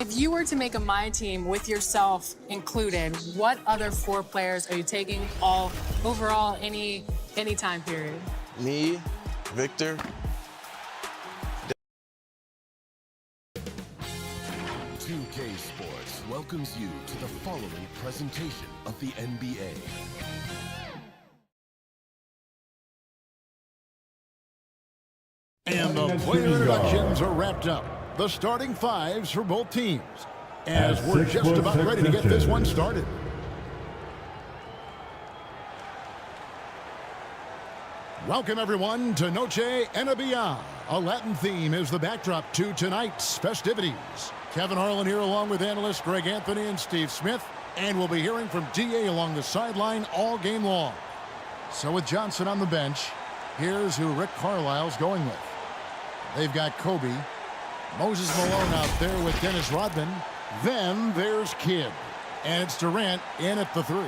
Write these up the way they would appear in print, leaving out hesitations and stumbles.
If you were to make a My Team with yourself included, what other 4 players are you taking overall, any time period? Me, Victor. 2K Sports welcomes you to the following presentation of the NBA. And the player introductions are wrapped up. The starting 5s for both teams, as we're just about ready to get this one started. Welcome, everyone, to Noche NBA. A Latin theme is the backdrop to tonight's festivities. Kevin Harlan here along with analysts Greg Anthony and Steve Smith, and we'll be hearing from DA along the sideline all game long. So with Johnson on the bench, here's who Rick Carlisle's going with. They've got Kobe, Moses Malone out there with Dennis Rodman. Then there's Kidd. And it's Durant in at the 3.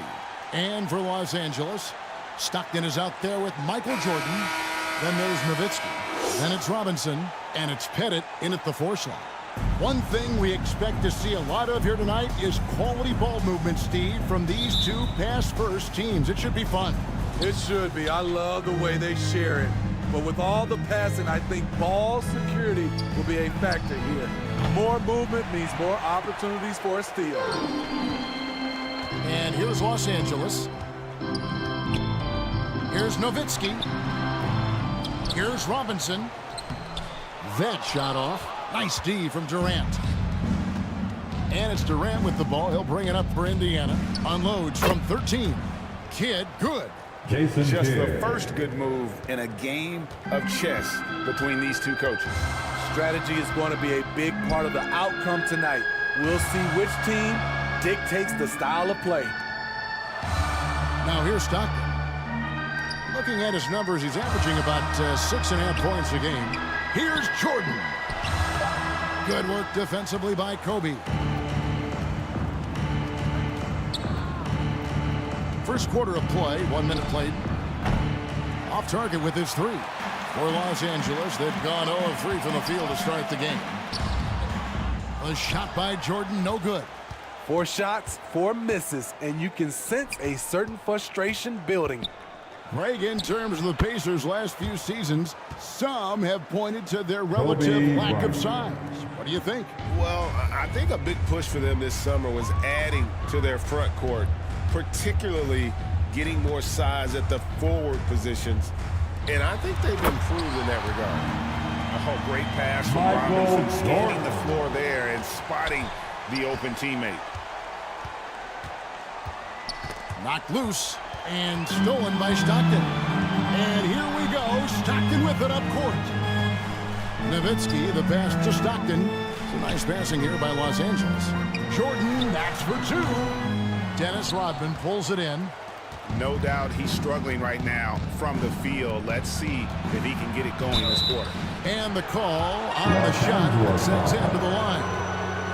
And for Los Angeles, Stockton is out there with Michael Jordan. Then there's Nowitzki. Then it's Robinson. And it's Pettit in at the 4 slot. One thing we expect to see a lot of here tonight is quality ball movement, Steve, from these 2 pass-first teams. It should be fun. It should be. I love the way they share it. But with all the passing, I think ball security will be a factor here. More movement means more opportunities for a steal. And here's Los Angeles. Here's Nowitzki. Here's Robinson. That shot off. Nice D from Durant. And it's Durant with the ball. He'll bring it up for Indiana. Unloads from 13. Kidd, good. Just the first good move in a game of chess between these 2 coaches. Strategy is going to be a big part of the outcome tonight. We'll see which team dictates the style of play. Now here's Stockton. Looking at his numbers, he's averaging about 6.5 points a game. Here's Jordan. Good work defensively by Kobe. First quarter of play, 1 minute played. Off target with his 3. For Los Angeles, they've gone 0 of 3 from the field to start the game. A shot by Jordan, no good. 4 shots, 4 misses, and you can sense a certain frustration building. Greg, in terms of the Pacers' last few seasons, some have pointed to their relative lack of size. What do you think? Well, I think a big push for them this summer was adding to their front court, particularly getting more size at the forward positions. And I think they've improved in that regard. Oh, great pass from Robinson, scanning the floor there and spotting the open teammate. Knocked loose and stolen by Stockton. And here we go, Stockton with it up court. Nowitzki, the pass to Stockton. It's a nice passing here by Los Angeles. Jordan, that's for 2. Dennis Rodman pulls it in. No doubt he's struggling right now from the field. Let's see if he can get it going this quarter. And the call on the shot that sends him to the line.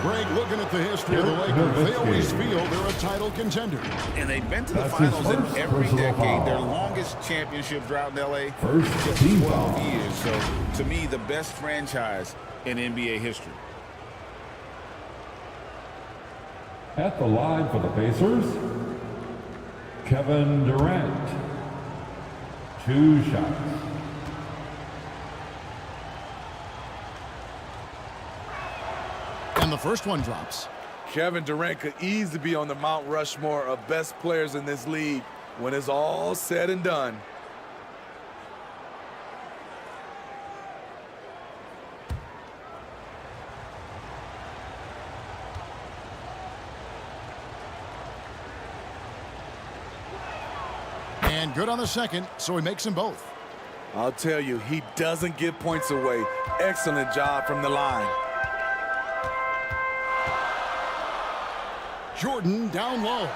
Greg, looking at the history of the Lakers, they always feel they're a title contender. And they've been to the finals in every decade. Their longest championship drought in L.A. just 12 years. So, to me, the best franchise in NBA history. At the line for the Pacers, Kevin Durant. 2 shots. And the first one drops. Kevin Durant could easily be on the Mount Rushmore of best players in this league when it's all said and done. And good on the second, so he makes them both. I'll tell you, he doesn't give points away. Excellent job from the line. Jordan down low.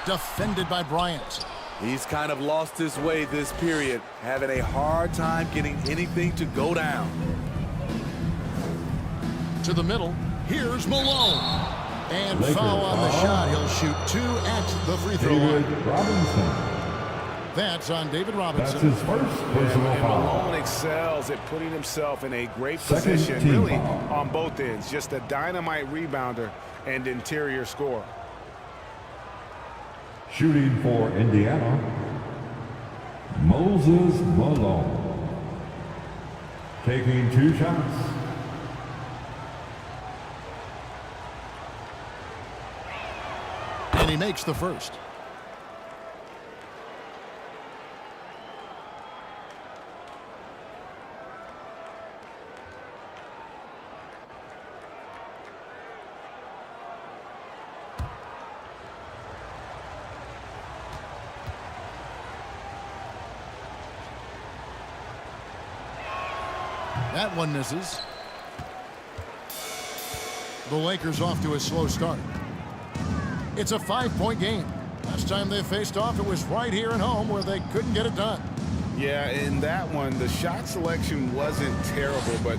Defended by Bryant. He's kind of lost his way this period, having a hard time getting anything to go down. To the middle. Here's Malone. And foul on the shot. He'll shoot 2 at the free throw line. Robinson. That's on David That's Robinson. his first personal And foul. Malone excels at putting himself in a great Second position, team really foul. on both ends. Just a dynamite rebounder and interior scorer. Shooting for Indiana, Moses Malone. Taking 2 shots. And he makes the first. That one misses. The Lakers off to a slow start. It's a 5-point game. Last time they faced off, it was right here at home where they couldn't get it done. Yeah, in that one, the shot selection wasn't terrible, but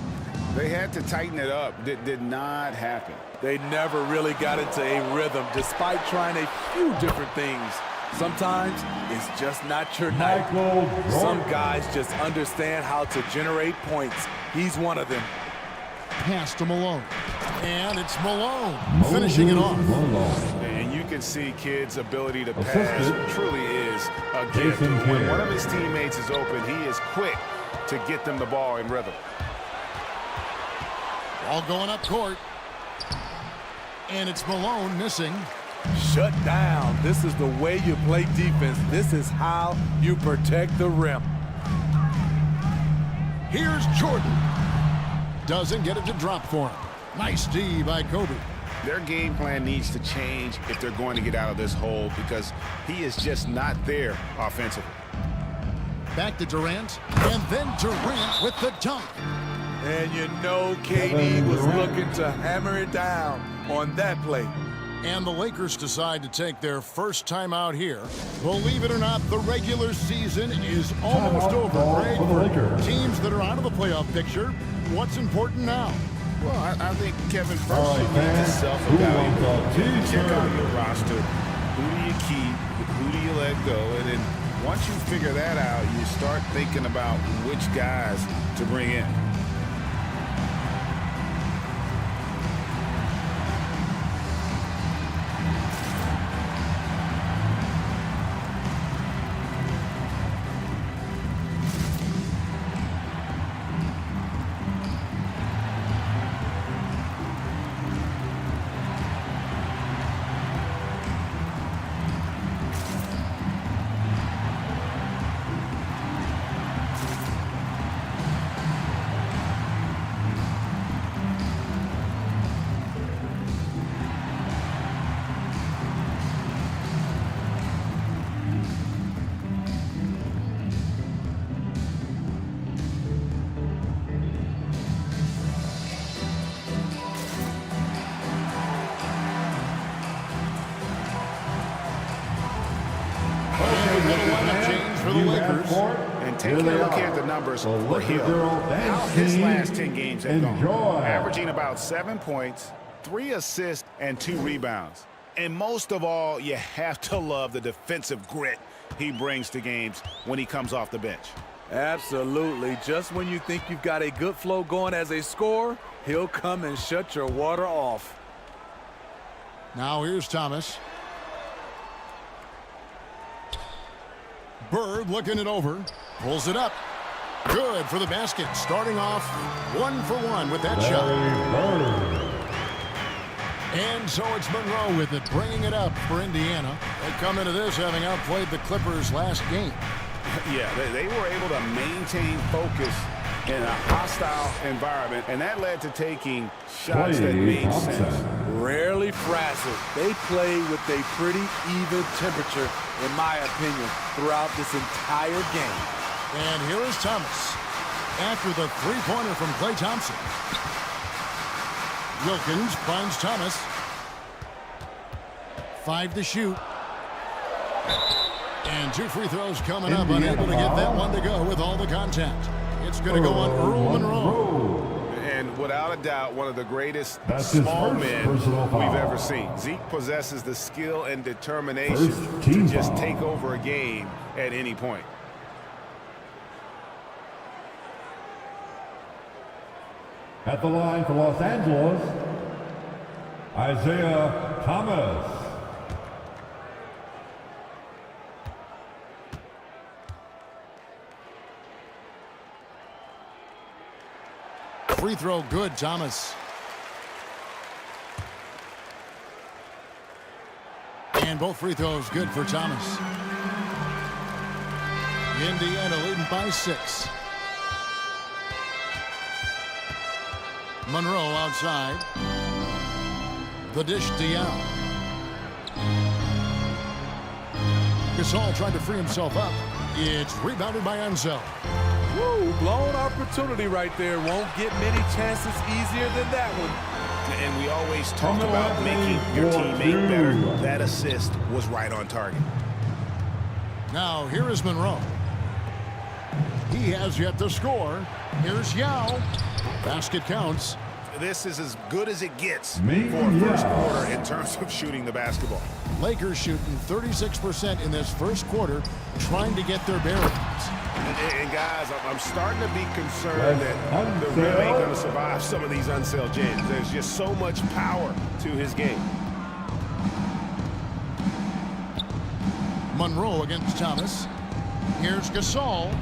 they had to tighten it up. It did not happen. They never really got into a rhythm despite trying a few different things. Sometimes it's just not your night. Some guys just understand how to generate points. He's one of them. Pass to Malone. And it's Malone finishing it off. And you can see Kidd's ability to pass truly is a gift. When one of his teammates is open, he is quick to get them the ball in rhythm. All going up court. And it's Malone missing. Shut down. This is the way you play defense. This is how you protect the rim. Here's Jordan. Doesn't get it to drop for him. Nice D by Kobe. Their game plan needs to change if they're going to get out of this hole because he is just not there offensively. Back to Durant. And then Durant with the dunk. And you know KD was looking to hammer it down on that play. And the Lakers decide to take their first time out here. Believe it or not, the regular season is almost over. Greg, for teams that are out of the playoff picture, what's important now? Well, I think, Kevin, first you need to self-evaluate. Check out your roster. Who do you keep? Who do you let go? And then once you figure that out, you start thinking about which guys to bring in. And taking a look at the numbers for Hill, how his last 10 games have gone. Averaging about 7 points, 3 assists, and 2 rebounds. And most of all, you have to love the defensive grit he brings to games when he comes off the bench. Absolutely. Just when you think you've got a good flow going as a scorer, he'll come and shut your water off. Now here's Thomas. Bird looking it over. Pulls it up. Good for the basket. Starting off 1 for 1 with that shot. And so it's Monroe with it, bringing it up for Indiana. They come into this having outplayed the Clippers last game. Yeah, they were able to maintain focus in a hostile environment, and that led to taking shots that made sense. Rarely frazzled. They play with a pretty even temperature, in my opinion, throughout this entire game. And here is Thomas. After the three-pointer from Klay Thompson. Wilkins finds Thomas. 5 to shoot. And 2 free throws coming up. Unable to get that one to go with all the contact. It's going to go on Earl Monroe. And And without a doubt, one of the greatest That's his small first men personal foul. we've ever seen. Zeke possesses the skill and determination First team to just foul. take over a game at any point. At the line for Los Angeles, Isaiah Thomas. Free throw good, Thomas. And both free throws good for Thomas. Indiana leading by 6. Monroe outside. The dish to Yao. Gasol tried to free himself up. It's rebounded by Ansel. Woo, blown opportunity right there. Won't get many chances easier than that one. And we always talk about making your teammate better. That assist was right on target. Now here is Monroe. He has yet to score. Here's Yao. Basket counts. This is as good as it gets Me? for a first Yeah. quarter in terms of shooting the basketball. Lakers shooting 36% in this first quarter, trying to get their bearings. And guys, I'm starting to be concerned that the rim ain't going to survive some of these Ansel James. There's just so much power to his game. Monroe against Thomas. Here's Gasol.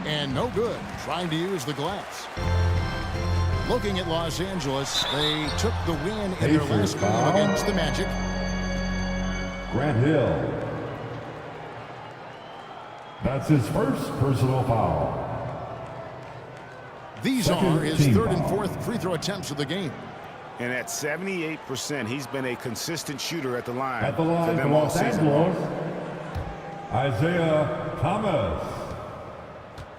And no good. Trying to use the glass. Looking at Los Angeles, they took the win in their last game foul. against the Magic. Grant Hill. That's his first personal foul. These Second are his team third and foul. fourth free throw attempts of the game. And at 78%, he's been a consistent shooter at the line. At the for line for them all Los season. Angeles, Isaiah Thomas.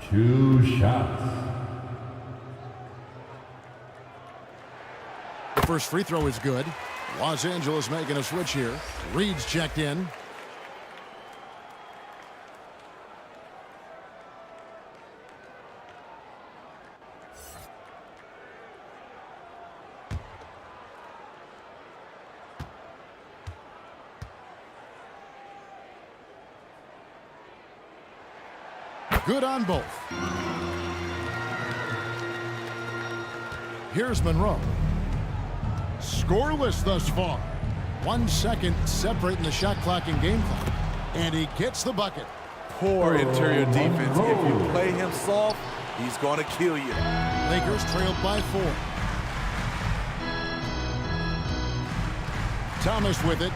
2 shots. The first free throw is good. Los Angeles making a switch here. Reed's checked in. Good on both. Here's Monroe. Scoreless thus far. 1 second separating the shot clock and game clock. And he gets the bucket. Poor interior defense. If you play him soft, he's going to kill you. Lakers trailed by 4. Thomas with it.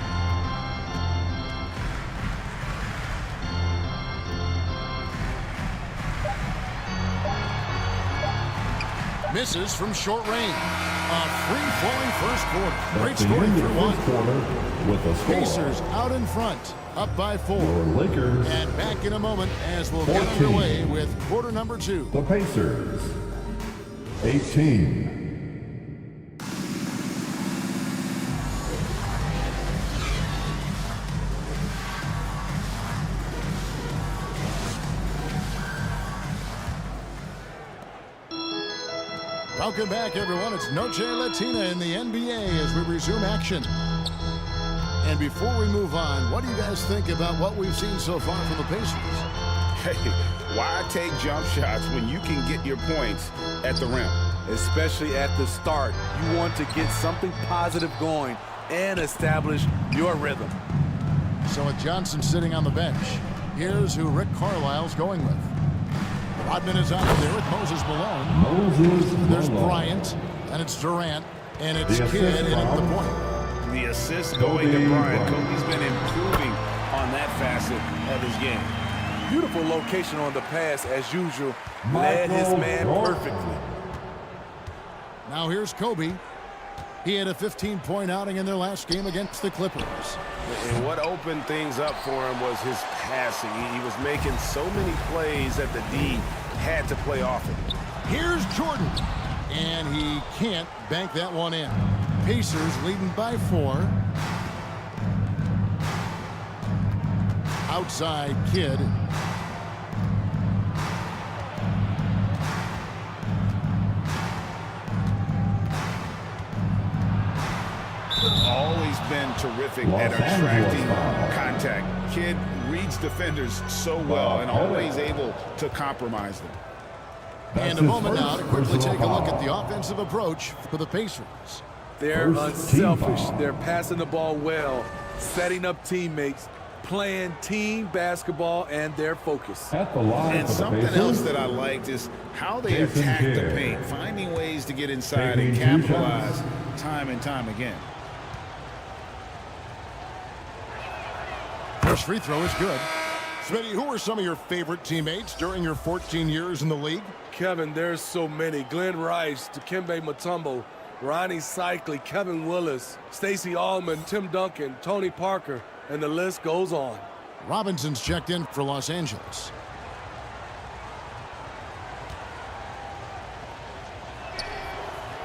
Misses from short range. A free-flowing first quarter. Great That's the scoring end for of the one. first quarter with a score. Pacers out in front, up by 4. For Lakers, And back in a moment as we'll get 14. underway with quarter number 2. the Pacers, 18. Welcome back, everyone. It's Noche Latina in the NBA as we resume action. And before we move on, what do you guys think about what we've seen so far from the Pacers? Hey, why take jump shots when you can get your points at the rim? Especially at the start. You want to get something positive going and establish your rhythm. So with Johnson sitting on the bench, here's who Rick Carlisle's going with. Rodman is out there with Moses Malone. There's Malone. Bryant, and it's Durant, and it's The Kidd assist in at the from- point. The assist going to Bryant. Bryant. Kobe's been improving on that facet of his game. Beautiful location on the pass as usual. Led his man perfectly. Now here's Kobe. He had a 15-point outing in their last game against the Clippers. And what opened things up for him was his passing. He was making so many plays that the D had to play off it. Here's Jordan. And he can't bank that one in. Pacers leading by 4. Outside Kidd. been terrific Los at Angeles attracting foul. contact. Kid reads defenders so well and always able to compromise them. And a moment now to quickly take a look at the offensive approach for the Pacers. They're First team unselfish. foul. They're passing the ball well, setting up teammates, playing team basketball, and their focus. At the line And for the something Pacers, else that I liked is how they Jason attack the Kidd. paint, finding ways to get inside and Taking 2 capitalize shots. time and time again. First free throw is good. Smitty, who are some of your favorite teammates during your 14 years in the league? Kevin, there's so many. Glenn Rice, Dikembe Mutombo, Ronnie Cycli, Kevin Willis, Stacey Allman, Tim Duncan, Tony Parker, and the list goes on. Robinson's checked in for Los Angeles.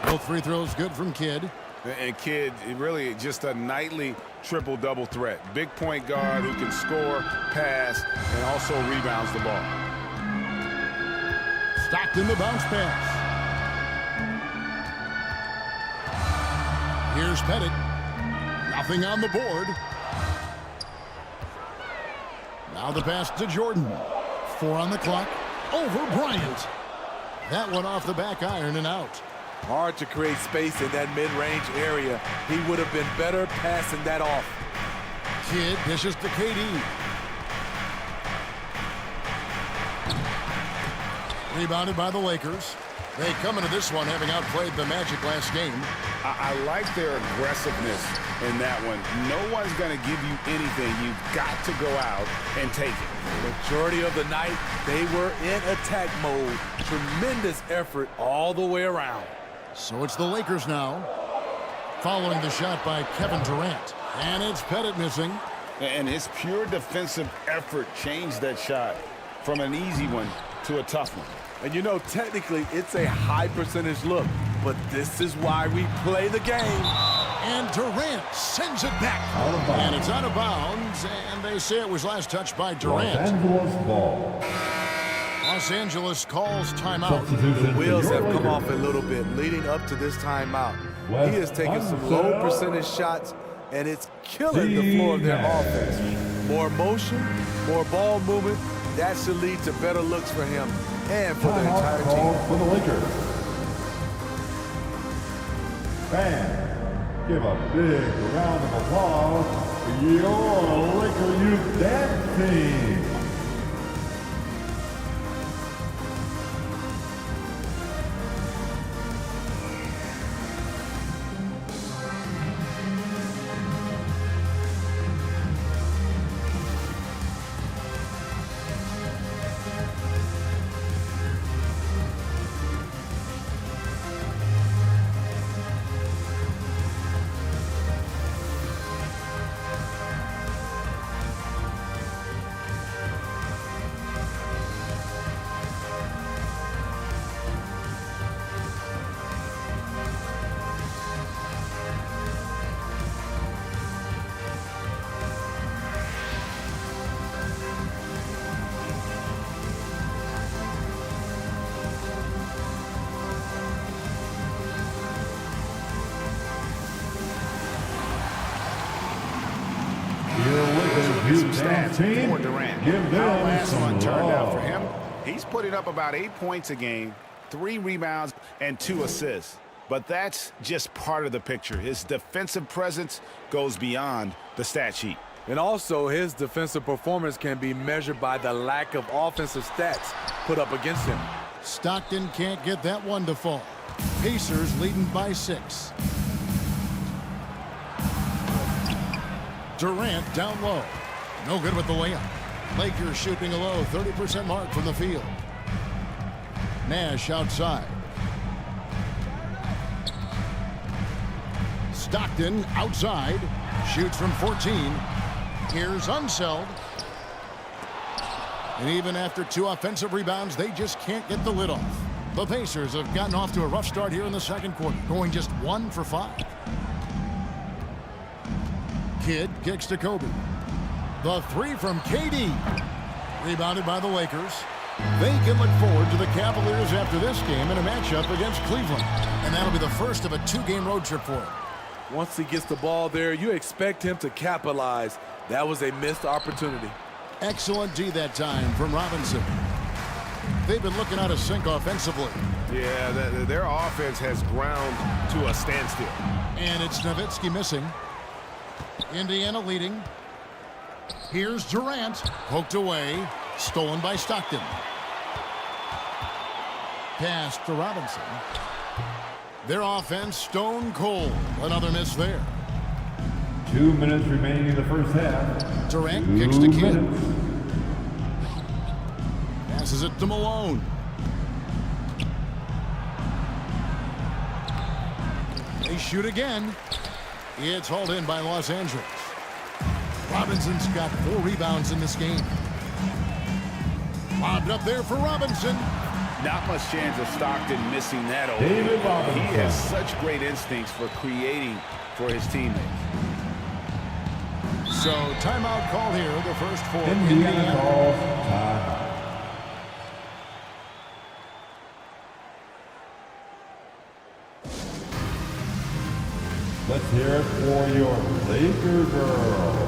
Both free throws good from Kidd. And Kidd, really just a nightly triple-double threat. Big point guard who can score, pass, and also rebounds the ball. Stockton the bounce pass. Here's Pettit. Nothing on the board. Now the pass to Jordan. 4 on the clock. Over Bryant. That one off the back iron and out. Hard to create space in that mid-range area. He would have been better passing that off. Kidd dishes to KD. Rebounded by the Lakers. They come into this one having outplayed the Magic last game. I like their aggressiveness in that one. No one's going to give you anything. You've got to go out and take it. Majority of the night, they were in attack mode. Tremendous effort all the way around. So it's the Lakers now. Following the shot by Kevin Durant. And it's Pettit missing. And his pure defensive effort changed that shot from an easy one to a tough one. And you know, technically, it's a high percentage look, but this is why we play the game. And Durant sends it back. And it's out of bounds, and they say it was last touched by Los Durant. Angeles ball. Los Angeles calls timeout. Substitution The wheels for your have come Lakers. off a little bit leading up to this timeout. West He has taken some Unseld. low percentage shots, and it's killing the floor of their offense. More motion, more ball movement, that should lead to better looks for him and for the entire Timeout team. called for the Lakers. Fans, give a big round of applause for your Laker Youth Dance Team. Your Lakers Youth Dance Team. For Durant. Give How them last some one turned out for love. him. He's putting up about 8 points a game, 3 rebounds, and 2 assists. But that's just part of the picture. His defensive presence goes beyond the stat sheet. And also, his defensive performance can be measured by the lack of offensive stats put up against him. Stockton can't get that one to fall. Pacers leading by 6. Durant down low. No good with the layup. Lakers shooting a low 30% mark from the field. Nash outside. Stockton outside. Shoots from 14. Here's Unseld. And even after 2 offensive rebounds, they just can't get the lid off. The Pacers have gotten off to a rough start here in the second quarter, going just 1 for 5. Kidd kicks to Kobe. The 3 from KD. Rebounded by the Lakers. They can look forward to the Cavaliers after this game in a matchup against Cleveland. And that'll be the first of a 2-game road trip for them. Once he gets the ball there, you expect him to capitalize. That was a missed opportunity. Excellent D that time from Robinson. They've been looking out of sync offensively. Yeah, their offense has ground to a standstill. And it's Nowitzki missing. Indiana leading. Here's Durant. Poked away. Stolen by Stockton. Pass to Robinson. Their offense stone cold. Another miss there. 2 minutes remaining in the first half. Durant 2 kicks to Kidd. minutes. Passes it to Malone. They shoot again. It's hauled in by Los Angeles. Robinson's got 4 rebounds in this game. Lobbed up there for Robinson. Not much chance of Stockton missing that over. David Robinson. He has such great instincts for creating for his teammates. So timeout call here, the first for Indiana calls timeout. Let's hear it for your Laker girls.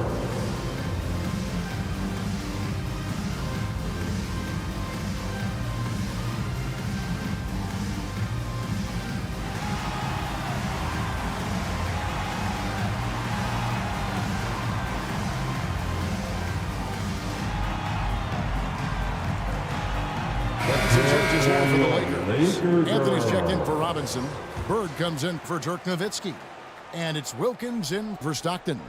For the Lakers. Anthony's checked in for Robinson. Bird comes in for Dirk Nowitzki. And it's Wilkins in for Stockton.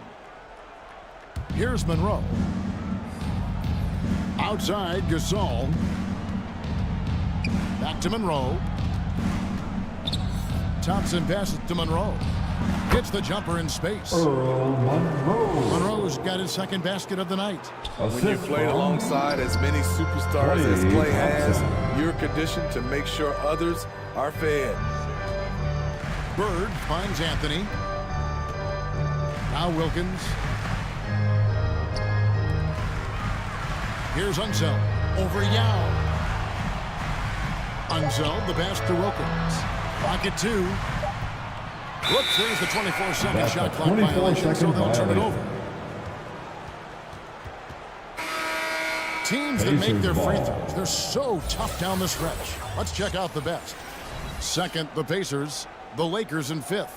Here's Monroe. Outside, Gasol. Back to Monroe. Thompson passes to Monroe. Hits the jumper in space. Earl Monroe. Monroe's got his second basket of the night. When you play alongside as many superstars as Clay has, you're conditioned to make sure others are fed. Bird finds Anthony. Now Wilkins. Here's Unseld. Over Yao. Unseld, the pass to Wilkins. Clock at 2. Whoops, there's the 24-second shot clock violation, so they'll turn it over. Teams that make their free throws, they're so tough down the stretch. Let's check out the best. Second, the Pacers. The Lakers in 5th.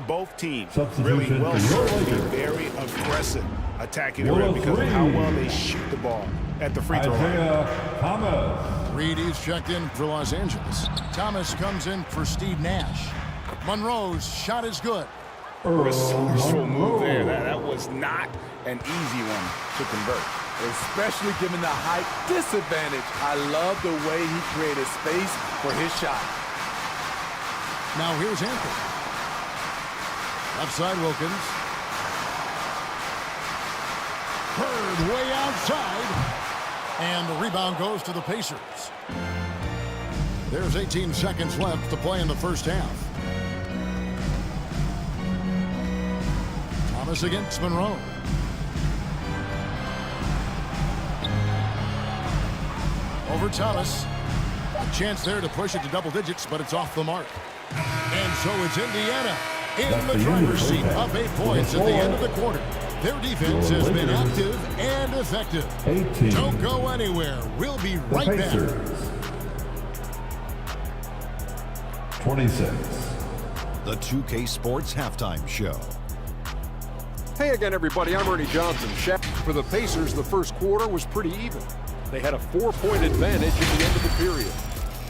Both teams really well served to be very aggressive attacking the rim because of how well they shoot the ball at the free throw line. Thomas. Reedy's checked in for Los Angeles. Thomas comes in for Steve Nash. Monroe's shot is good. Resourceful move there. That was not an easy one to convert. Especially given the height disadvantage. I love the way he created space for his shot. Now here's Anthony. Left side Wilkins. Bird way outside. And the rebound goes to the Pacers. There's 18 seconds left to play in the first half. Thomas against Monroe. Over Thomas. A chance there to push it to double digits, but it's off the mark. And so it's Indiana in the driver's seat, up 8 points at the end of the quarter. Their defense has been active and effective. 18. Don't go anywhere. We'll be right back. 26. The 2K Sports Halftime Show. Hey again, everybody. I'm Ernie Johnson. Shaq, for the Pacers, the first quarter was pretty even. They had a 4-point advantage at the end of the period.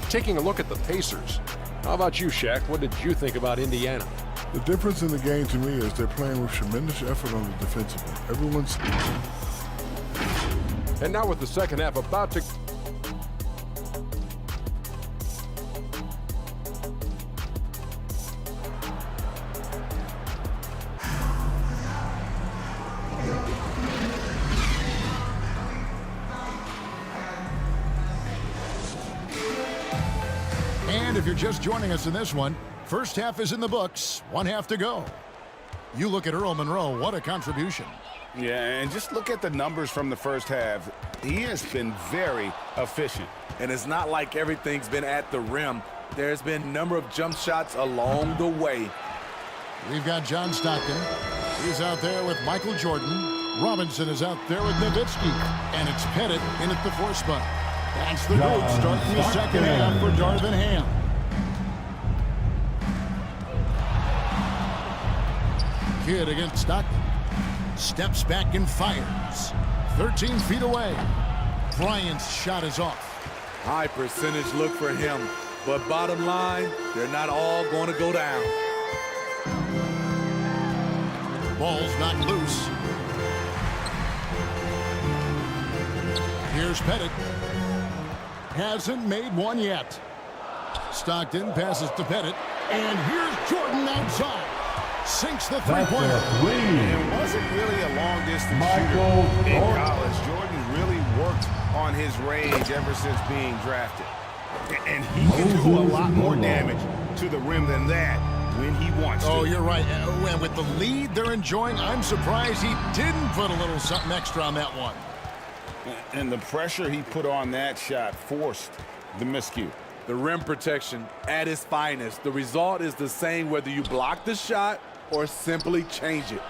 Taking a look at the Pacers, how about you, Shaq? What did you think about Indiana? The difference in the game to me is they're playing with tremendous effort on the defensive end. Everyone's... And now with the second half about to... And if you're just joining us in this one, first half is in the books, 1 half to go. You look at Earl Monroe, what a contribution. Yeah, and just look at the numbers from the first half. He has been very efficient. And it's not like everything's been at the rim. There's been a number of jump shots along the way. We've got John Stockton. He's out there with Michael Jordan. Robinson is out there with Nowitzki. And it's Pettit in at the 4 spot. That's the group starting the second half for Darvin Ham. Kidd against Stockton. Steps back and fires. 13 feet away. Bryant's shot is off. High percentage look for him. But bottom line, they're not all going to go down. Ball's knocked loose. Here's Pettit. Hasn't made one yet. Stockton passes to Pettit. And here's Jordan outside. Sinks the three-pointer. It wasn't really a long-distance shooter in college. Jordan really worked on his range ever since being drafted. And he can do a lot more damage to the rim than that when he wants to. Oh, you're right. And with the lead they're enjoying, I'm surprised he didn't put a little something extra on that one. And the pressure he put on that shot forced the miscue. The rim protection at its finest. The result is the same whether you block the shot or simply change it.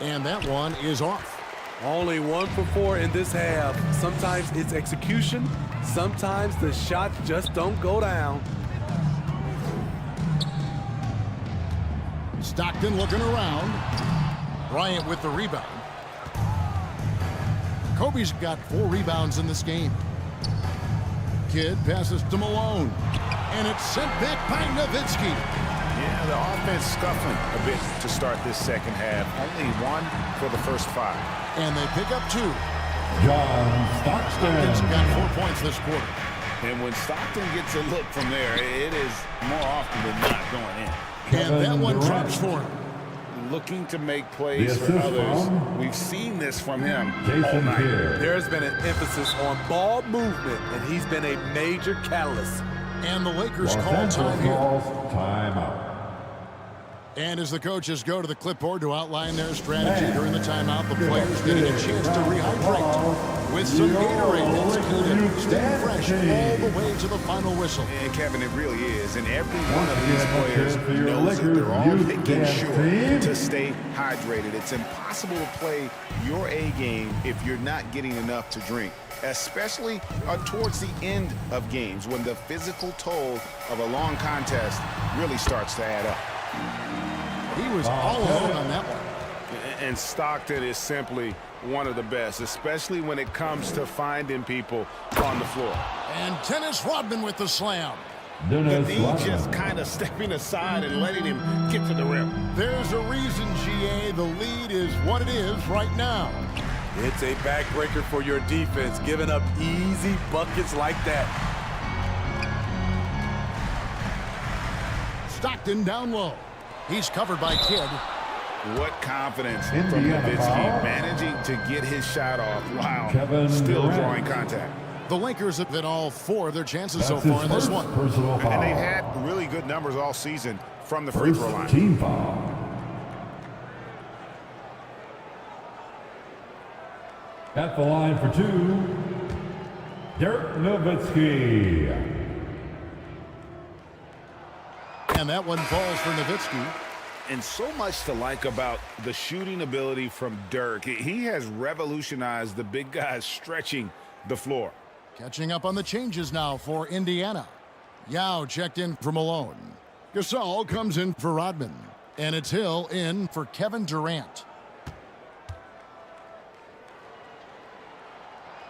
And that one is off. Only 1 for 4 in this half. Sometimes it's execution. Sometimes the shots just don't go down. Stockton looking around. Bryant with the rebound. Kobe's got 4 rebounds in this game. Kidd passes to Malone. And it's sent back by Nowitzki. Yeah, the offense scuffling a bit to start this second half. Only 1 for the first 5. And they pick up 2. John Stockton's Stockton. got 4 points this quarter. And when Stockton gets a look from there, it is more often than not going in. And that one drops for him. Looking to make plays for others. We've seen this from him all night. There's been an emphasis on ball movement, and he's been a major catalyst. And the Lakers call time here. Timeout. And as the coaches go to the clipboard to outline their strategy during the timeout, the players getting a chance to rehydrate with some Gatorade that's keeping them stay fresh all the way to the final whistle. And Kevin, it really is. And every one of these players knows that they're all making sure to stay hydrated. It's impossible to play your A game if you're not getting enough to drink, especially towards the end of games when the physical toll of a long contest really starts to add up. He was all alone on that one. And Stockton is simply one of the best, especially when it comes to finding people on the floor. And Dennis Rodman with the slam. But he just kind of stepping aside and letting him get to the rim. There's a reason, GA, the lead is what it is right now. It's a backbreaker for your defense, giving up easy buckets like that. Stockton down low. He's covered by Kidd. What confidence from Nowitzki, managing to get his shot off while still drawing contact. The Lakers have hit all 4 of their chances so far in this one. And they've had really good numbers all season from the free throw line. Team foul. At the line for 2, Dirk Nowitzki. And that one falls for Nowitzki. And so much to like about the shooting ability from Dirk. He has revolutionized the big guys stretching the floor. Catching up on the changes now for Indiana. Yao checked in for Malone. Gasol comes in for Rodman. And it's Hill in for Kevin Durant.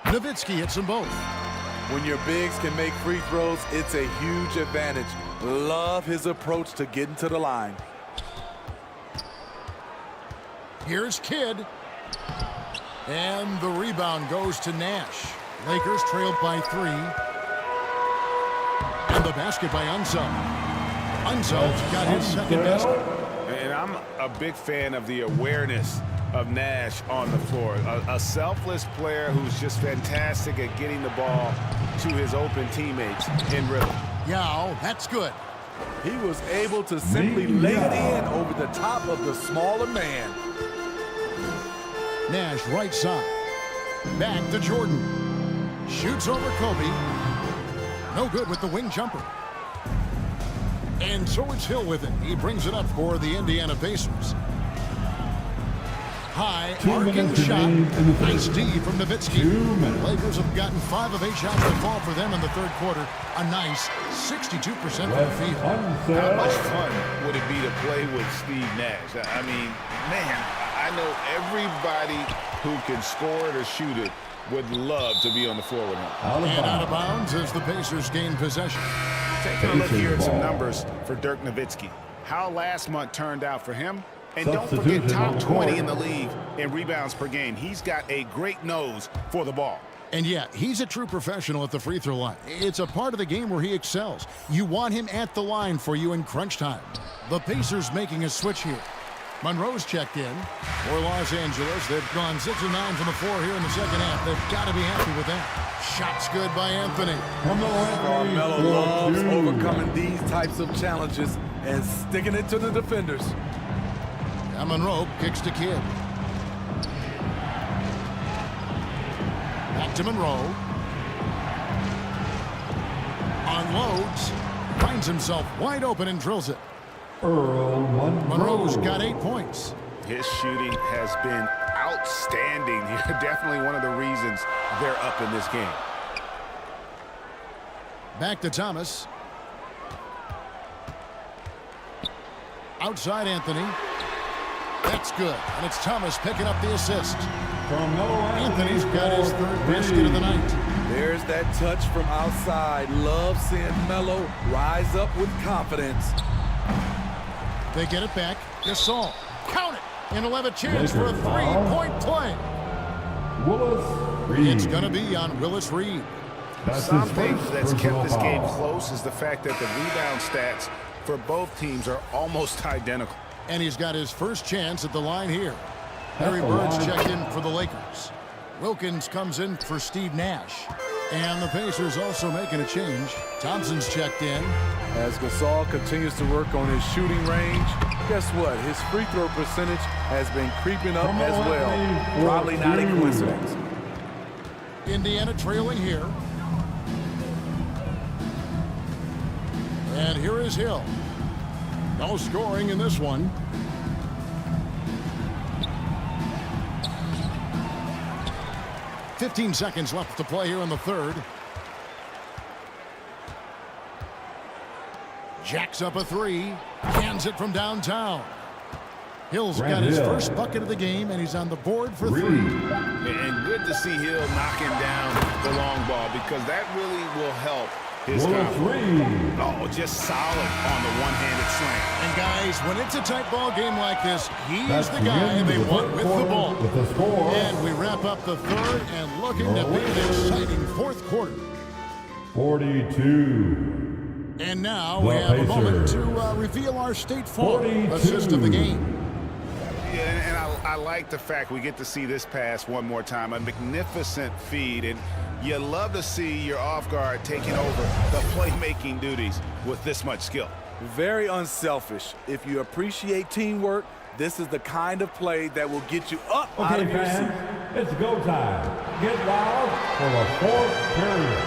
Nowitzki hits them both. When your bigs can make free throws, it's a huge advantage. Love his approach to getting to the line. Here's Kidd. And the rebound goes to Nash. Lakers trailed by 3. And the basket by Unseld. Unseld's got his second basket. And I'm a big fan of the awareness of Nash on the floor. A selfless player who's just fantastic at getting the ball to his open teammates in rhythm. Yao, that's good. He was able to simply lay it in over the top of the smaller man. Nash right side. Back to Jordan. Shoots over Kobe. No good with the wing jumper. And so it's Hill with it. He brings it up for the Indiana Pacers. High, arcing shot. Nice D from Nowitzki. Lakers have gotten 5 of 8 shots that fall for them in the third quarter. A nice 62% from the field. How much fun would it be to play with Steve Nash? I mean, man, I know everybody who can score it or shoot it would love to be on the floor with him. And out of bounds as the Pacers gain possession. Taking a look here at some numbers for Dirk Nowitzki. How last month turned out for him. And don't forget, top 20 in the league in rebounds per game. He's got a great nose for the ball. And yeah, he's a true professional at the free throw line. It's a part of the game where he excels. You want him at the line for you in crunch time. The Pacers making a switch here. Monroe's checked in for Los Angeles. They've gone 6 of 9 from the floor here in the second half. They've got to be happy with that. Shots good by Anthony. Carmelo loves overcoming these types of challenges and sticking it to the defenders. And Monroe kicks to Kidd. Back to Monroe. Unloads. Finds himself wide open and drills it. Monroe's got 8 points. His shooting has been outstanding. Definitely one of the reasons they're up in this game. Back to Thomas. Outside Anthony. That's good. And it's Thomas picking up the assist. Anthony's got his 3rd basket of the night. There's that touch from outside. Love seeing Melo rise up with confidence. They get it back. Gasol. Count it. And he'll have a chance for a 3-point play. Willis Reed. It's going to be on Willis Reed. Something that's kept this game close is the fact that the rebound stats for both teams are almost identical. And he's got his first chance at the line here. Harry Bird's checked in for the Lakers. Wilkins comes in for Steve Nash. And the Pacers also making a change. Thompson's checked in. As Gasol continues to work on his shooting range, guess what? His free throw percentage has been creeping up as well. Probably not a coincidence. Indiana trailing here. And here is Hill. No scoring in this one. .15 seconds left to play here in the third. Jacks up a 3. Hands it from downtown. Hill's got his first bucket of the game, and he's on the board for 3. And good to see Hill knocking down the long ball because that really will help his confidence. Oh, just solid on the one-handed slam. And guys, when it's a tight ball game like this, he's the guy they want with the ball. And we wrap up the third and looking to be an exciting 4th quarter. 42. And now we have a moment to reveal our State Farm assist of the game. Yeah, and I like the fact we get to see this pass one more time. A magnificent feed, and you love to see your off guard taking over the playmaking duties with this much skill. Very unselfish. If you appreciate teamwork, this is the kind of play that will get you up out of your seat. It's go time. Get loud for the 4th period.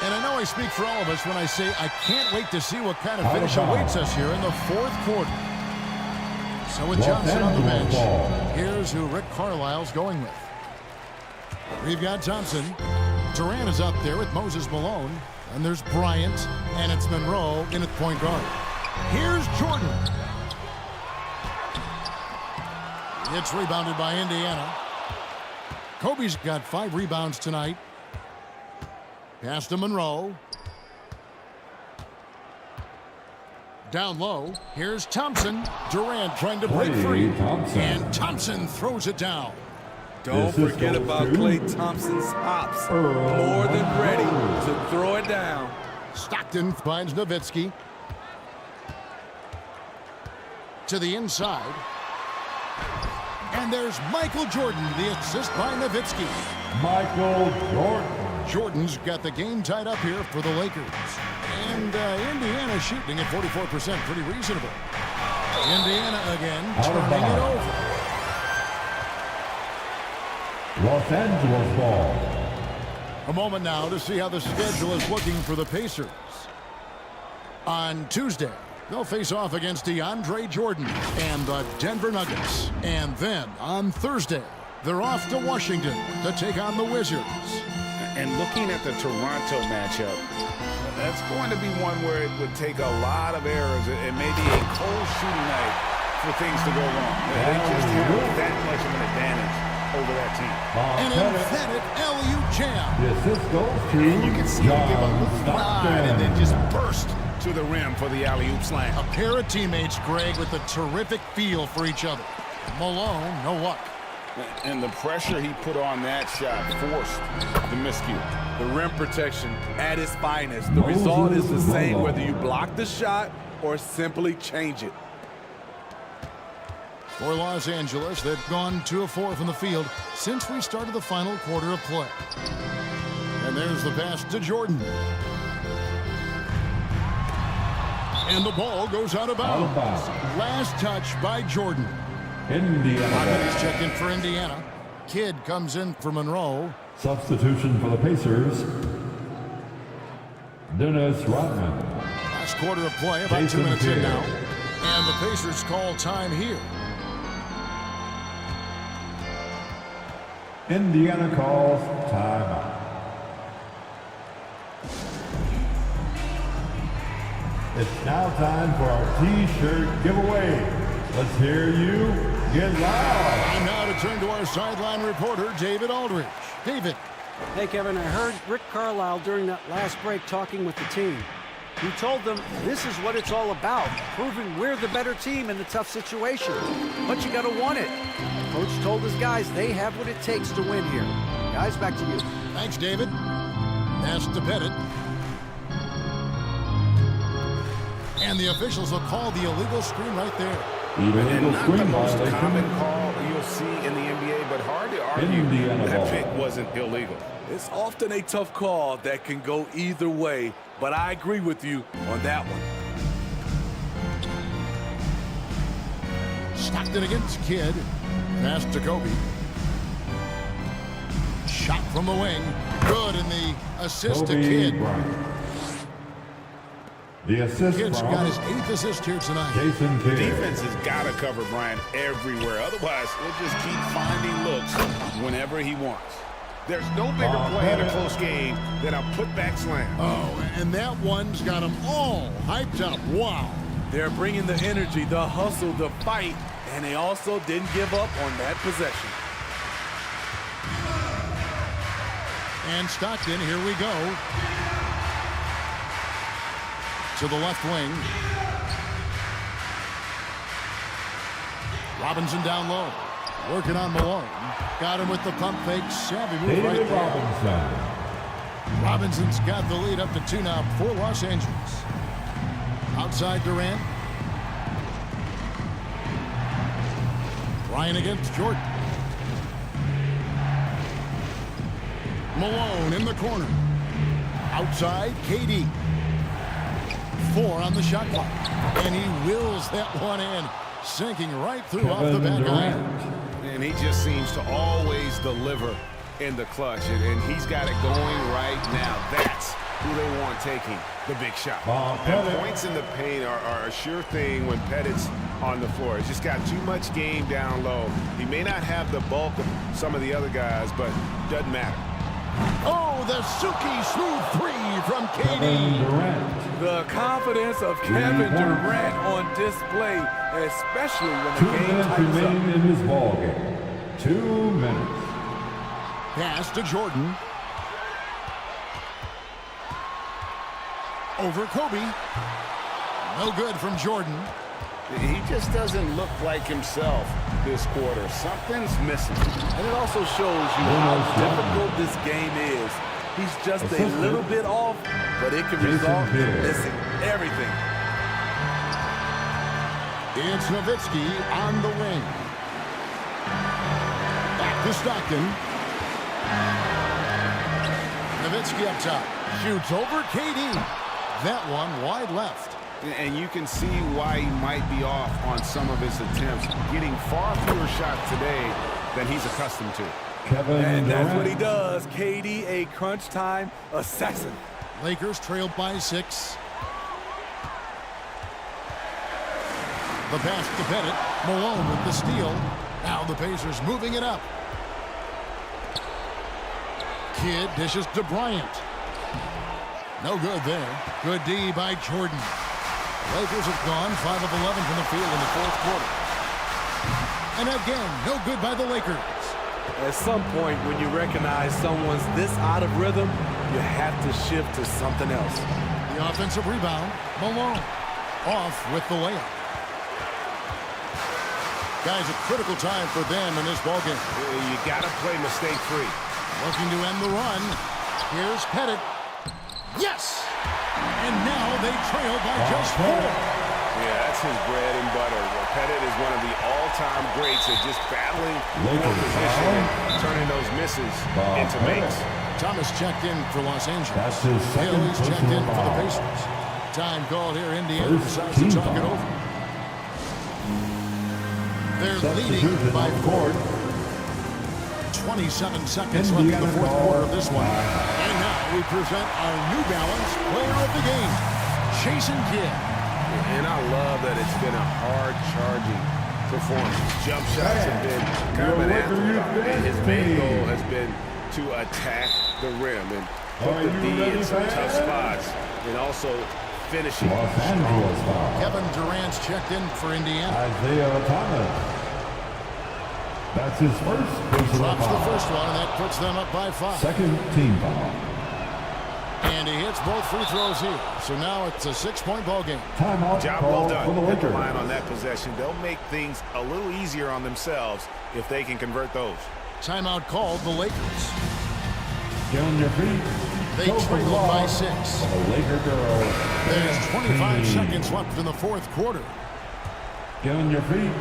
And I know I speak for all of us when I say I can't wait to see what kind of finish awaits us here in the 4th quarter. So with Johnson on the bench, here's who Rick Carlisle's going with. We've got Thompson. Durant is up there with Moses Malone. And there's Bryant. And it's Monroe in at point guard. Here's Jordan. It's rebounded by Indiana. Kobe's got 5 rebounds tonight. Pass to Monroe. Down low. Here's Thompson. Durant trying to break free. And Thompson throws it down. Don't forget about Klay Thompson's hops. More than ready to throw it down. Stockton finds Nowitzki. To the inside. And there's Michael Jordan, the assist by Nowitzki. Michael Jordan. Jordan's got the game tied up here for the Lakers. And Indiana shooting at 44%, pretty reasonable. Indiana again turning it over. Los Angeles ball. A moment now to see how the schedule is looking for the Pacers. On Tuesday, they'll face off against DeAndre Jordan and the Denver Nuggets. And then on Thursday, they're off to Washington to take on the Wizards. And looking at the Toronto matchup, that's going to be one where it would take a lot of errors and maybe a cold shooting night for things to go wrong. They just have that much of an advantage over that team. An emphatic LU jam. The assist goes to And you can see him give a little Stockton. nod and then just burst to the rim for the alley-oop slam. A pair of teammates, Greg, with a terrific feel for each other. Malone, no luck. And the pressure he put on that shot forced the miscue. The rim protection at its finest. The result is the same whether you block the shot or simply change it. For Los Angeles, they've gone 2 of 4 from the field since we started the final quarter of play. And there's the pass to Jordan. And the ball goes out of bounds. Last touch by Jordan. Indiana. He's checked in for Indiana. Kidd comes in for Monroe. Substitution for the Pacers. Dennis Rodman. Last quarter of play, about 2 minutes in now. And the Pacers call time here. Indiana calls timeout. It's now time for our T-shirt giveaway. Let's hear you get loud. And now to turn to our sideline reporter, David Aldridge. David. Hey, Kevin, I heard Rick Carlisle during that last break talking with the team. He told them this is what it's all about, proving we're the better team in the tough situation. But you got to want it. Coach told his guys they have what it takes to win here. Guys, back to you. Thanks, David. Pass to Pettit. And the officials will call the illegal screen right there. And not the most common call you'll see in the NBA, but hard to argue that pick wasn't illegal. It's often a tough call that can go either way, but I agree with you on that one. Stockton against Kidd. Pass to Kobe. Shot from the wing. Good, and the assist to Kidd. The assist Kidd's from got his 8th assist here tonight. Jason Kidd. Defense has got to cover Bryant everywhere. Otherwise, he'll just keep finding looks whenever he wants. There's no bigger play in a close game than a putback slam. Oh, and that one's got them all hyped up. Wow. They're bringing the energy, the hustle, the fight, and they also didn't give up on that possession. And Stockton, here we go. To the left wing. Robinson down low. Working on Malone. Got him with the pump fake. Savvy move right there. Robinson's got the lead up to 2 now for Los Angeles. Outside Durant. Ryan against Jordan. Malone in the corner. Outside, KD. 4 on the shot clock. And he wills that one in. Sinking right through off the back iron. And he just seems to always deliver in the clutch. And he's got it going right now. That's who they want taking the big shot. And points in the paint are a sure thing when Pettit's on the floor. He's just got too much game down low. He may not have the bulk of some of the other guys, but doesn't matter. Oh, the Suki smooth 3 from KD. The confidence of Kevin Durant on display, especially when the game tightens up. 2 minutes remain in this ball game. 2 minutes. Pass to Jordan. Over Kobe. No good from Jordan. He just doesn't look like himself this quarter. Something's missing. And it also shows you how difficult this game is. He's just a little bit off, but it can result in missing everything. It's Nowitzki on the wing. Back to Stockton. Nowitzki up top. Shoots over KD. That one wide left. And you can see why he might be off on some of his attempts, getting far fewer shots today than he's accustomed to. And that's what he does. KD, a crunch time assassin. Lakers trailed by 6. The pass to Pettit. Malone with the steal. Now the Pacers moving it up. Kidd dishes to Bryant. No good there. Good D by Jordan. Lakers have gone 5 of 11 from the field in the fourth quarter. And again, no good by the Lakers. At some point, when you recognize someone's this out of rhythm, you have to shift to something else. The offensive rebound. Malone off with the layup. Guys, a critical time for them in this ballgame. You got to play mistake-free. Looking to end the run. Here's Pettit. Yes! And now they trail by just 4. Yeah, that's his bread and butter. Well, Pettit is one of the all-time greats at just battling for position and turning those misses into makes. Thomas checked in for Los Angeles. That's his second Haley's checked in for the Pacers. Time called here. Indiana decides to talk it over. They're leading by 4. 27 seconds left in the fourth quarter of this one. And now we present our New Balance player of the game, Jason Kidd. And I love that it's been a hard-charging performance. Jump shots have been kind of an afterthought. And his main goal has been to attack the rim and put the D in some tough spots and also finishing. Kevin Durant's checked in for Indiana. Isaiah Thomas. That's his first personal Drops foul. the first one, and that puts them up by 5. Second team foul. And he hits both free throws here. So now it's a 6-point ball game. Timeout. Job well for the done. Hit the Lakers. line on that possession. They'll make things a little easier on themselves if they can convert those. Timeout called the Lakers. Get on your feet. They Show some trail love by 6. for the Laker girls. There's 25 team. seconds left in the fourth quarter. Get on your feet.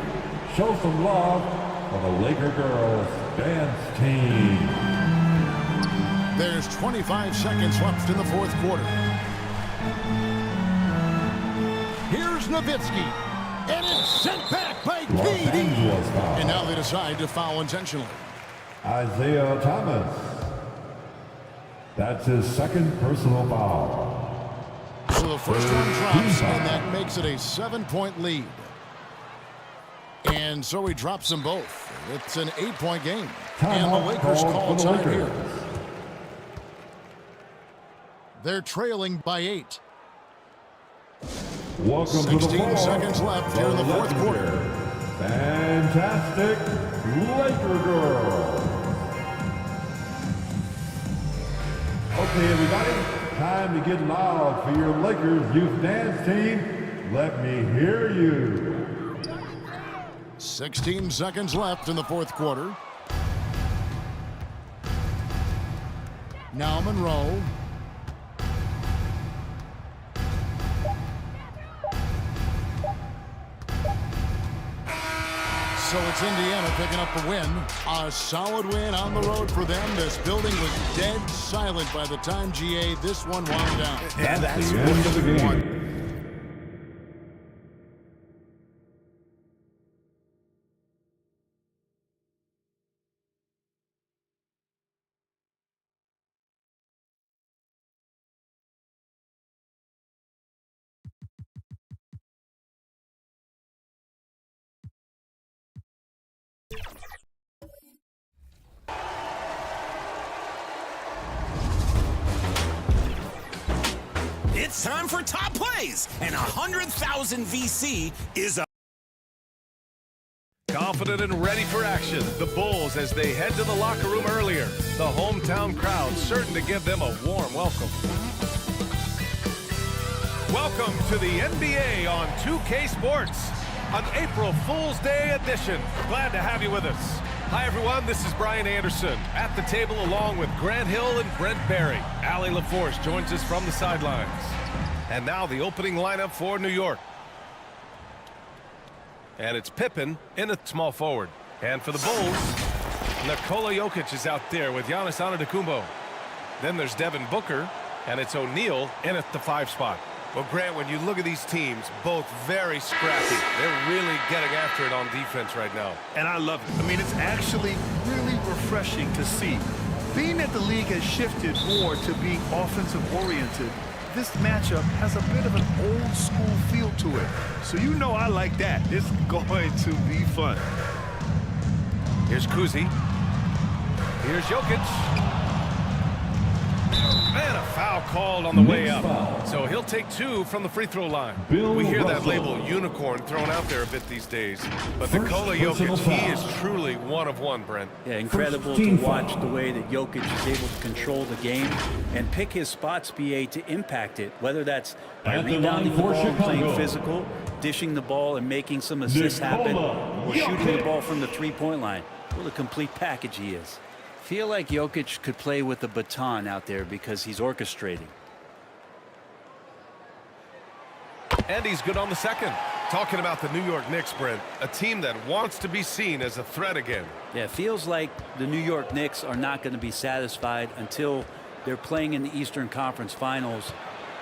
Show some love for the Laker girls dance team. There's 25 seconds left in the fourth quarter. Here's Nowitzki. And it's sent back by Los KD. Angeles foul. And now they decide to foul intentionally. Isaiah Thomas. That's his second personal foul. So the first one drops, and that makes it a 7-point lead. And so he drops them both. It's an 8-point game. And the Lakers call time here. They're trailing by 8. Welcome 16 to the ball. seconds left here in the fourth quarter. Fantastic Laker girls. Okay, everybody, time to get loud for your Lakers youth dance team. Let me hear you. 16 seconds left in the fourth quarter. Now Monroe. So it's Indiana picking up the win. A solid win on the road for them. This building was dead silent by the time, GA, this one wound down. And that's the end of the game. It's time for top plays, and 100,000 VC is a confident and ready for action. The Bulls as they head to the locker room earlier. The hometown crowd certain to give them a warm welcome. Welcome to the NBA on 2K Sports, an April Fool's Day edition. Glad to have you with us. Hi everyone, this is Brian Anderson at the table along with Grant Hill and Brent Barry. Allie LaForce joins us from the sidelines. And now the opening lineup for New York. And it's Pippen in at small forward. And for the Bulls, Nikola Jokic is out there with Giannis Antetokounmpo. Then there's Devin Booker, and it's O'Neal in at the 5 spot. Well, Grant, when you look at these teams, both very scrappy. They're really getting after it on defense right now. And I love it. I mean, it's actually really refreshing to see. Being that the league has shifted more to being offensive-oriented, this matchup has a bit of an old school feel to it. So you know I like that. It's going to be fun. Here's Kuzi. Here's Jokic. And a foul called on the way up. So he'll take 2 from the free throw line. We hear that label unicorn thrown out there a bit these days. But Nikola Jokic, he is truly one of one, Brent. Yeah, incredible to watch the way that Jokic is able to control the game and pick his spots, BA, to impact it. Whether that's by rebounding the ball and playing physical, dishing the ball and making some assists happen, or shooting the ball from the three-point line. What a complete package he is. Feel like Jokic could play with a baton out there because he's orchestrating. And he's good on the second. Talking about the New York Knicks, Brent, a team that wants to be seen as a threat again. Yeah, it feels like the New York Knicks are not going to be satisfied until they're playing in the Eastern Conference Finals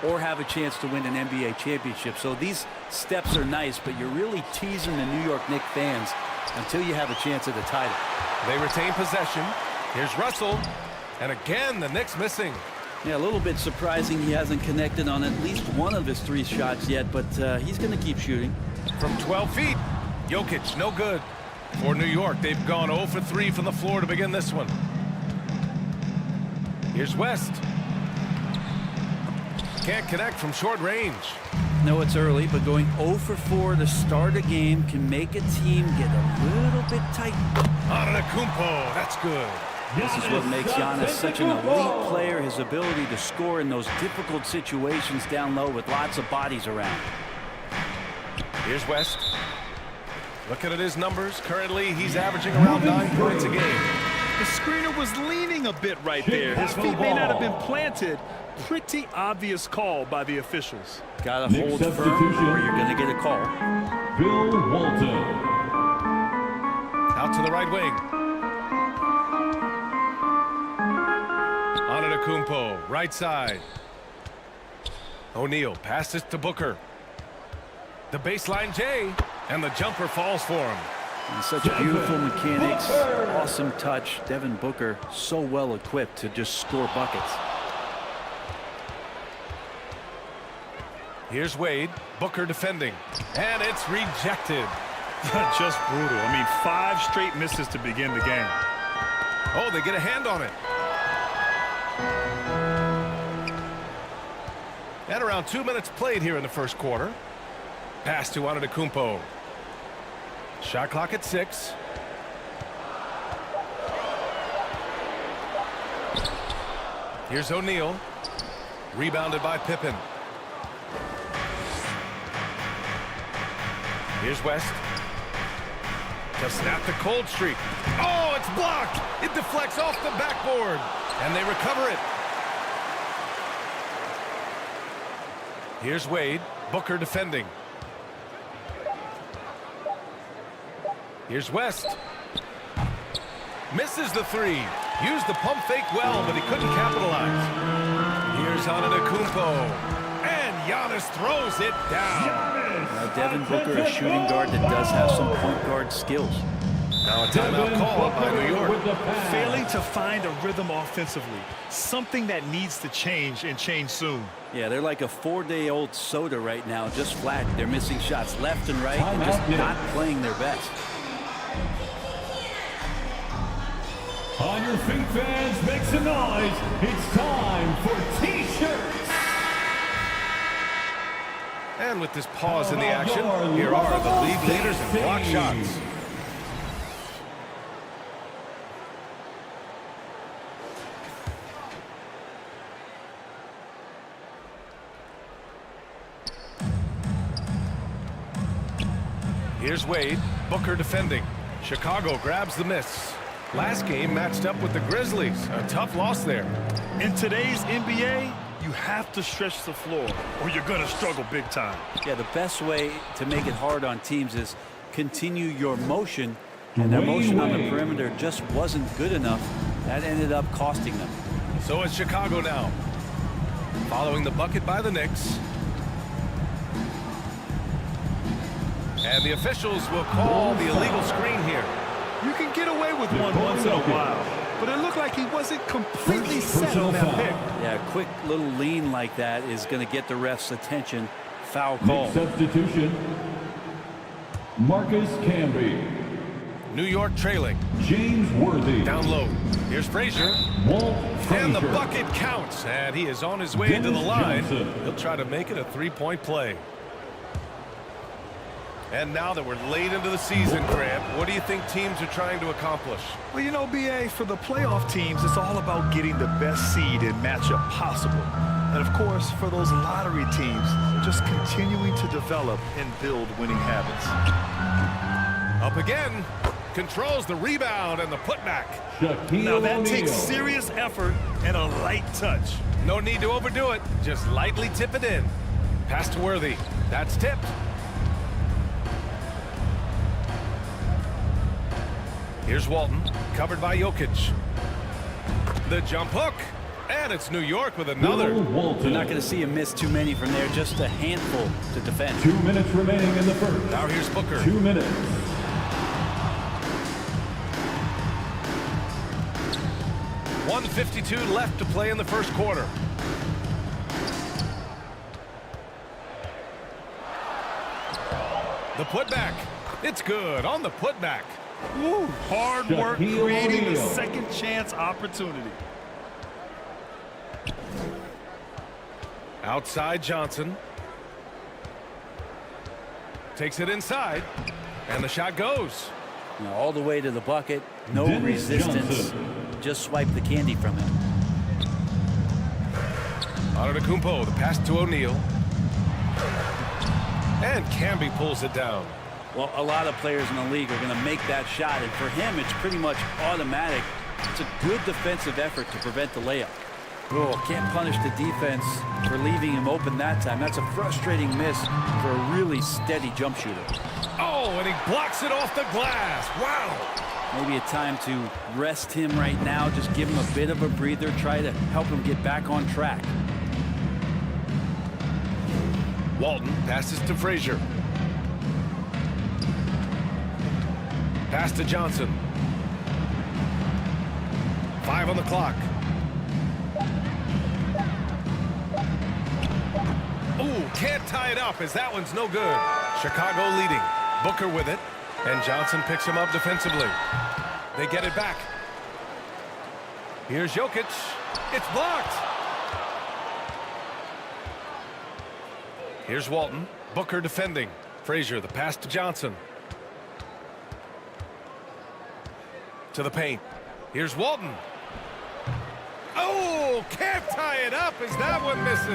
or have a chance to win an NBA championship. So these steps are nice, but you're really teasing the New York Knicks fans until you have a chance at the title. They retain possession. Here's Russell. And again, the Knicks missing. Yeah, a little bit surprising he hasn't connected on at least one of his 3 shots yet, but he's going to keep shooting. From 12 feet, Jokic, no good. For New York, they've gone 0 for 3 from the floor to begin this one. Here's West. Can't connect from short range. No, it's early, but going 0 for 4 to start a game can make a team get a little bit tight. Antetokounmpo, that's good. This is what makes Giannis such an elite player, his ability to score in those difficult situations down low with lots of bodies around. Here's West. Looking at his numbers, currently he's averaging around 9 points a game. The screener was leaning a bit right there. His feet may not have been planted. Pretty obvious call by the officials. Gotta hold firm or you're gonna get a call. Bill Walton. Out to the right wing. Antetokounmpo, right side. O'Neal passes to Booker. The baseline J, and the jumper falls for him. And such beautiful mechanics, awesome touch. Devin Booker so well equipped to just score buckets. Here's Wade, Booker defending, and it's rejected. Just brutal. I mean, 5 straight misses to begin the game. Oh, they get a hand on it. And around 2 minutes played here in the first quarter. Pass to Antetokounmpo. Shot clock at 6. Here's O'Neal. Rebounded by Pippen. Here's West. To snap the cold streak. Oh, it's blocked. It deflects off the backboard. And they recover it. Here's Wade. Booker defending. Here's West. Misses the 3. Used the pump fake well, but he couldn't capitalize. Here's Antetokounmpo. And Giannis throws it down. Now Devin Booker, a shooting guard that does have some point guard skills. Now a timeout called by New York. Failing to find a rhythm offensively. Something that needs to change and change soon. Yeah, they're like a 4-day-old soda right now, just flat. They're missing shots left and right and just not playing their best. On your feet, fans, make some noise. It's time for T-shirts. And with this pause in the action, here are the league leaders in block shots. Here's Wade. Booker defending. Chicago grabs the miss. Last game matched up with the Grizzlies. A tough loss there. In today's NBA, you have to stretch the floor or you're going to struggle big time. Yeah, the best way to make it hard on teams is continue your motion, and their motion on the perimeter just wasn't good enough. That ended up costing them. So it's Chicago now. Following the bucket by the Knicks. And the officials will call the illegal screen here. You can get away with one once in a while, but it looked like he wasn't completely set on that pick. Yeah, a quick little lean like that is going to get the ref's attention. Foul call. Substitution. Marcus Camby. New York trailing. James Worthy. Down low. Here's Frazier. Walt Frazier. And the bucket counts. And he is on his way to the line. Johnson. He'll try to make it a three-point play. And now that we're late into the season, Grant, what do you think teams are trying to accomplish? Well, you know, B.A., for the playoff teams, it's all about getting the best seed and matchup possible. And, of course, for those lottery teams, just continuing to develop and build winning habits. Up again. Controls the rebound and the putback. Now that takes serious effort and a light touch. No need to overdo it. Just lightly tip it in. Pass to Worthy. That's tipped. Here's Walton, covered by Jokic. The jump hook. And it's New York with another. You're not going to see him miss too many from there. Just a handful to defend. 2 minutes remaining in the first. Now here's Booker. 2 minutes. .152 left to play in the first quarter. The putback. It's good on the putback. Woo, hard work creating the second chance opportunity. Outside Johnson. Takes it inside. And the shot goes. Now, all the way to the bucket. No resistance. Just swipe the candy from him. Antetokounmpo, the pass to O'Neal. And Camby pulls it down. Well, a lot of players in the league are going to make that shot, and for him, it's pretty much automatic. It's a good defensive effort to prevent the layup. Oh, can't punish the defense for leaving him open that time. That's a frustrating miss for a really steady jump shooter. Oh, and he blocks it off the glass. Wow. Maybe a time to rest him right now, just give him a bit of a breather, try to help him get back on track. Walton passes to Frazier. Pass to Johnson. 5 on the clock. Ooh, can't tie it up as that one's no good. Chicago leading. Booker with it. And Johnson picks him up defensively. They get it back. Here's Jokic. It's blocked. Here's Walton. Booker defending. Frazier, the pass to Johnson. To the paint. Here's Walton. Oh, can't tie it up as that one misses.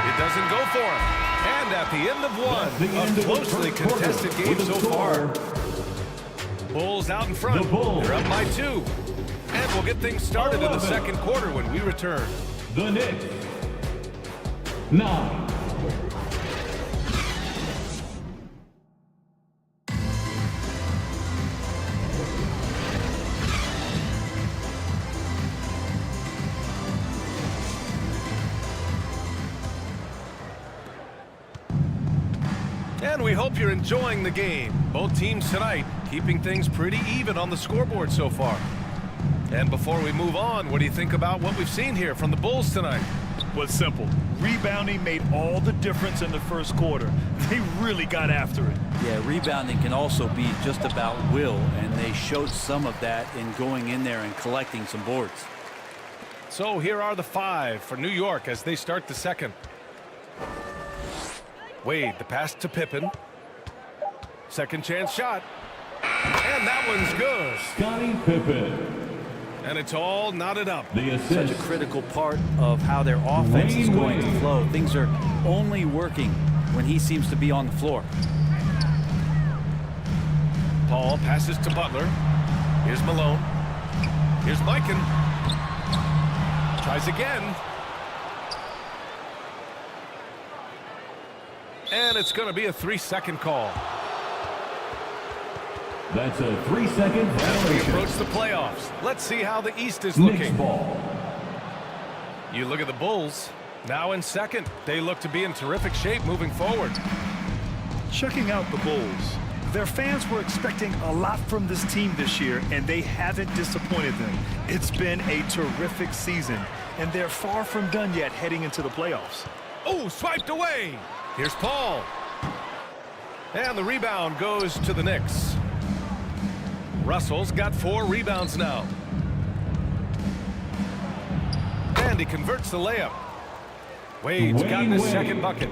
It doesn't go for him. And at the end of one, a closely contested game so far. Bulls out in front. They're up by 2. And we'll get things started in the second quarter when we return. The Knicks. 9. And we hope you're enjoying the game. Both teams tonight keeping things pretty even on the scoreboard so far. And before we move on, what do you think about what we've seen here from the Bulls tonight? Well, it's simple. Rebounding made all the difference in the first quarter. They really got after it. Yeah, rebounding can also be just about will, and they showed some of that in going in there and collecting some boards. So here are the 5 for New York as they start the second. Wade, the pass to Pippen. Second chance shot. And that one's good. Scottie Pippen. And it's all knotted up. Such a critical part of how their offense is going to flow. Things are only working when he seems to be on the floor. Paul passes to Butler. Here's Malone. Here's Mikan. Tries again. And it's going to be a 3-second call. That's a 3-second violation. We approach the playoffs. Let's see how the East is looking. Ball. You look at the Bulls. Now in second. They look to be in terrific shape moving forward. Checking out the Bulls. Their fans were expecting a lot from this team this year, and they haven't disappointed them. It's been a terrific season, and they're far from done yet heading into the playoffs. Oh, swiped away. Here's Paul. And the rebound goes to the Knicks. Russell's got 4 rebounds now. And he converts the layup. Wade's gotten his second bucket.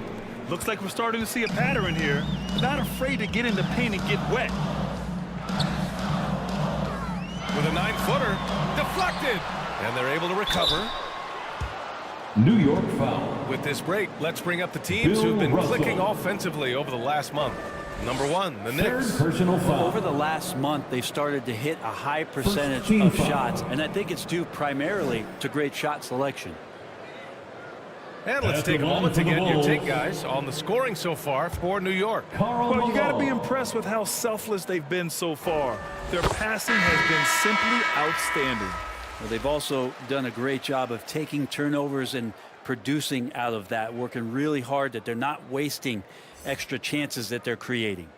Looks like we're starting to see a pattern here. Not afraid to get in the paint and get wet. With a 9-footer, deflected. And they're able to recover. New York foul. With this break, let's bring up the teams who've been clicking offensively over the last month. Number 1, the Knicks. Personal foul. Over the last month, they've started to hit a high percentage of shots, and I think it's due primarily to great shot selection. And let's take a moment to get your take, guys, on the scoring so far for New York. Well, you got to be impressed with how selfless they've been so far. Their passing has been simply outstanding. Well, they've also done a great job of taking turnovers and producing out of that, working really hard that they're not wasting extra chances that they're creating.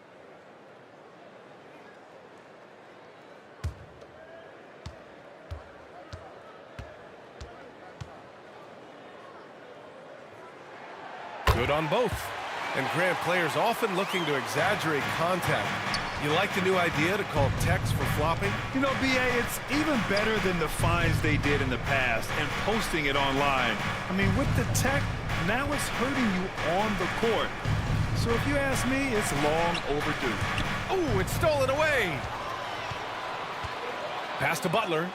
Good on both. And Grant, players often looking to exaggerate contact. You like the new idea to call techs for flopping? You know, B.A., it's even better than the fines they did in the past and posting it online. I mean, with the tech, now it's hurting you on the court. So if you ask me, it's long overdue. Oh, it's stolen away. Pass to Butler.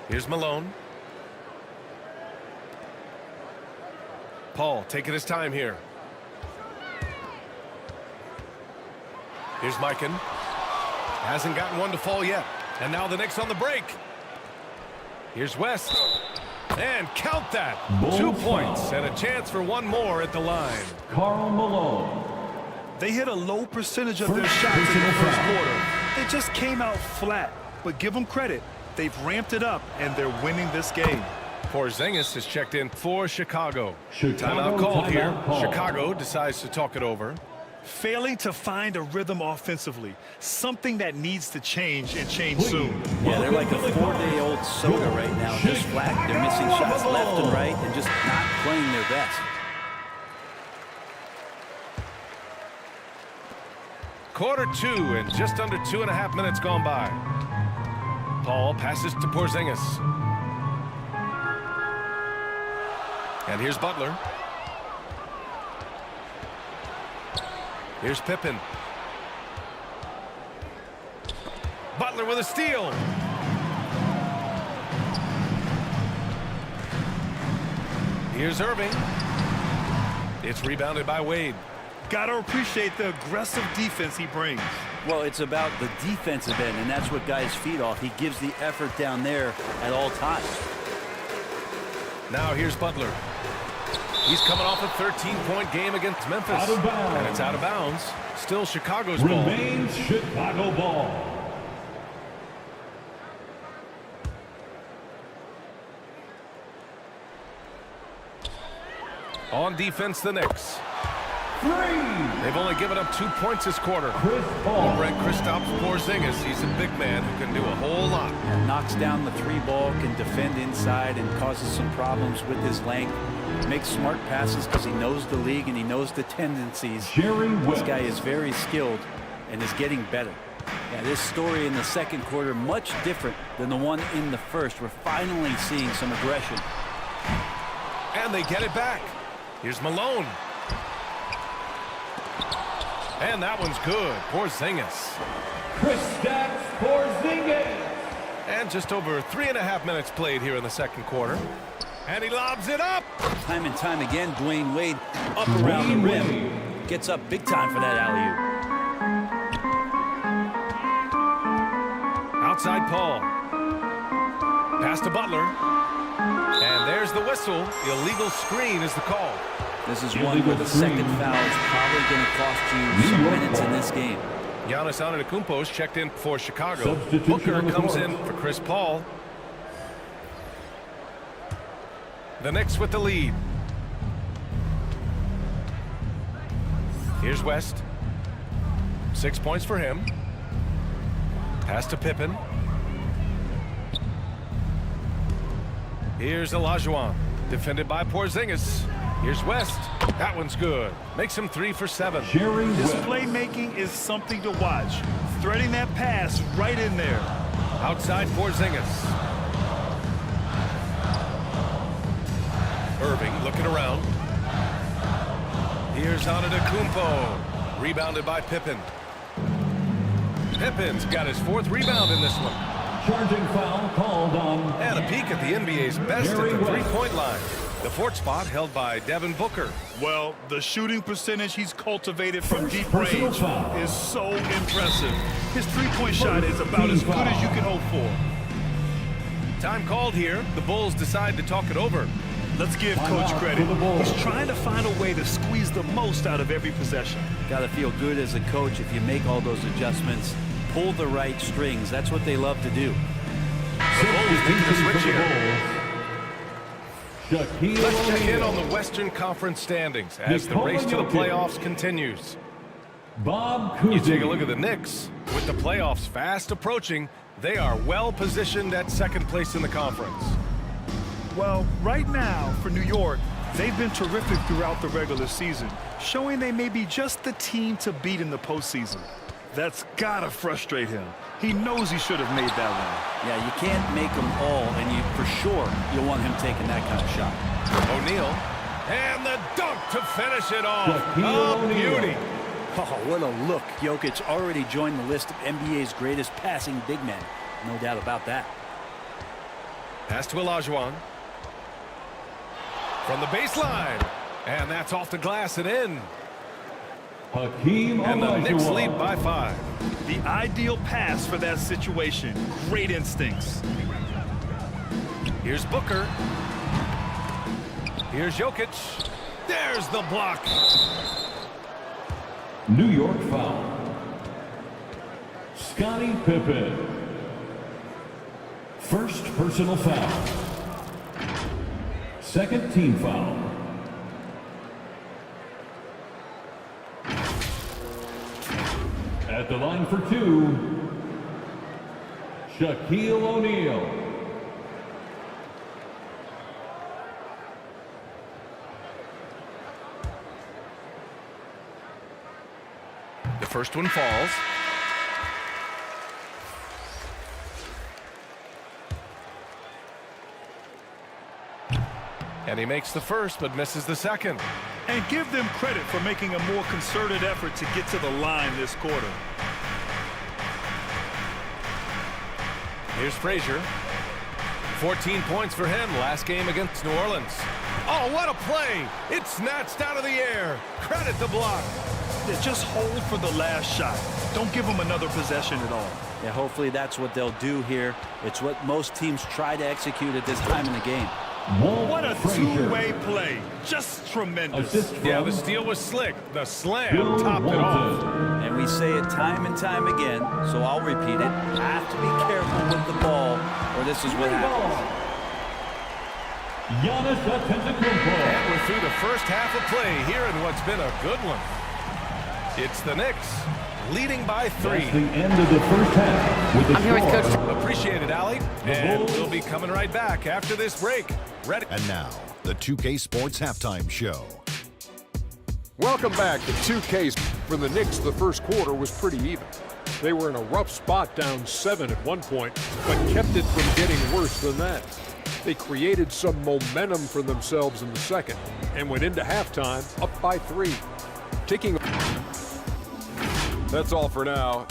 Here's Malone. Paul taking his time here. Here's Mikan. Hasn't gotten one to fall yet. And now the Knicks on the break. Here's West. And count that. 2 points and a chance for one more at the line. Karl Malone. They hit a low percentage of their shots in the first quarter. They just came out flat. But give them credit. They've ramped it up, and they're winning this game. Porzingis has checked in for Chicago. Timeout called here. Chicago decides to talk it over. Failing to find a rhythm offensively. Something that needs to change and change soon. Yeah, they're like a 4-day-old soda right now, just flat. They're missing shots left and right and just not playing their best. Quarter 2 and just under 2.5 minutes gone by. Paul passes to Porzingis. And here's Butler. Here's Pippen. Butler with a steal. Here's Irving. It's rebounded by Wade. Got to appreciate the aggressive defense he brings. Well, it's about the defensive end, and that's what guys feed off. He gives the effort down there at all times. Now here's Butler. He's coming off a 13-point game against Memphis. Out of bounds. And it's out of bounds. Still Chicago's ball. Remains Chicago ball. On defense, the Knicks. 3. They've only given up 2 points this quarter. Chris Paul. Brent Kristaps Porzingis, he's a big man who can do a whole lot. And knocks down the 3-ball, can defend inside, and causes some problems with his length. Makes smart passes because he knows the league and he knows the tendencies. This guy is very skilled and is getting better. Yeah, this story in the second quarter much different than the one in the first. We're finally seeing some aggression. And they get it back. Here's Malone. And that one's good. Porzingis. Kristaps Porzingis. And just over 3.5 minutes played here in the second quarter. And he lobs it up. Time and time again, Dwayne Wade up around the rim. Gets up big time for that alley-oop. Outside Paul. Pass to Butler. And there's the whistle. Illegal screen is the call. This is one where the second foul is probably going to cost you some minutes in this game. Giannis Antetokounmpo's checked in for Chicago. Booker comes in for Chris Paul. The Knicks with the lead. Here's West. 6 points for him. Pass to Pippen. Here's Olajuwon, defended by Porzingis. Here's West. That one's good. Makes him 3 for 7. His playmaking is something to watch. Threading that pass right in there. Outside Porzingis. Irving looking around. Here's Antetokounmpo. Rebounded by Pippen. Pippen's got his 4th rebound in this one. Charging foul called on. And a peek at the NBA's best at the three-point line. The 4th spot held by Devin Booker. Well, the shooting percentage he's cultivated from deep range is so impressive. His three-point shot is about as good as you can hope for. Time called here. The Bulls decide to talk it over. Let's give Coach credit. He's trying to find a way to squeeze the most out of every possession. Got to feel good as a coach if you make all those adjustments. Pull the right strings. That's what they love to do. The Bulls making a switch here. Let's check in on the Western Conference standings as the race to the playoffs continues. You take a look at the Knicks. With the playoffs fast approaching, they are well positioned at 2nd place in the conference. Well, right now, for New York, they've been terrific throughout the regular season, showing they may be just the team to beat in the postseason. That's gotta frustrate him. He knows he should have made that one. Yeah, you can't make them all, and for sure you'll want him taking that kind of shot. O'Neal, and the dunk to finish it off. Oh, beauty. Oh, what a look. Jokic already joined the list of NBA's greatest passing big men. No doubt about that. Pass to Olajuwon. From the baseline. And that's off the glass and in. And the Knicks lead by 5. The ideal pass for that situation. Great instincts. Here's Booker. Here's Jokic. There's the block. New York foul. Scottie Pippen. First personal foul. 2nd team foul. At the line for 2, Shaquille O'Neal. The first one falls. And he makes the first, but misses the second. And give them credit for making a more concerted effort to get to the line this quarter. Here's Frazier. 14 points for him last game against New Orleans. Oh, what a play! It's snatched out of the air. Credit the block. Yeah, just hold for the last shot. Don't give them another possession at all. Yeah, hopefully that's what they'll do here. It's what most teams try to execute at this time in the game. What a two-way play. Just tremendous. Yeah, the steal was slick. The slam topped it off. And we say it time and time again, so I'll repeat it. Have to be careful with the ball, or this is what happens. And we're through the first half of play here in what's been a good one. It's the Knicks leading by 3. That's the end of the first half. With the I'm here with Coach. Appreciate it, Allie. And we'll be coming right back after this break. Ready? And now, the 2K Sports Halftime Show. Welcome back to 2K. For the Knicks, the first quarter was pretty even. They were in a rough spot, down 7 at one point, but kept it from getting worse than that. They created some momentum for themselves in the second and went into halftime up by 3. That's all for now.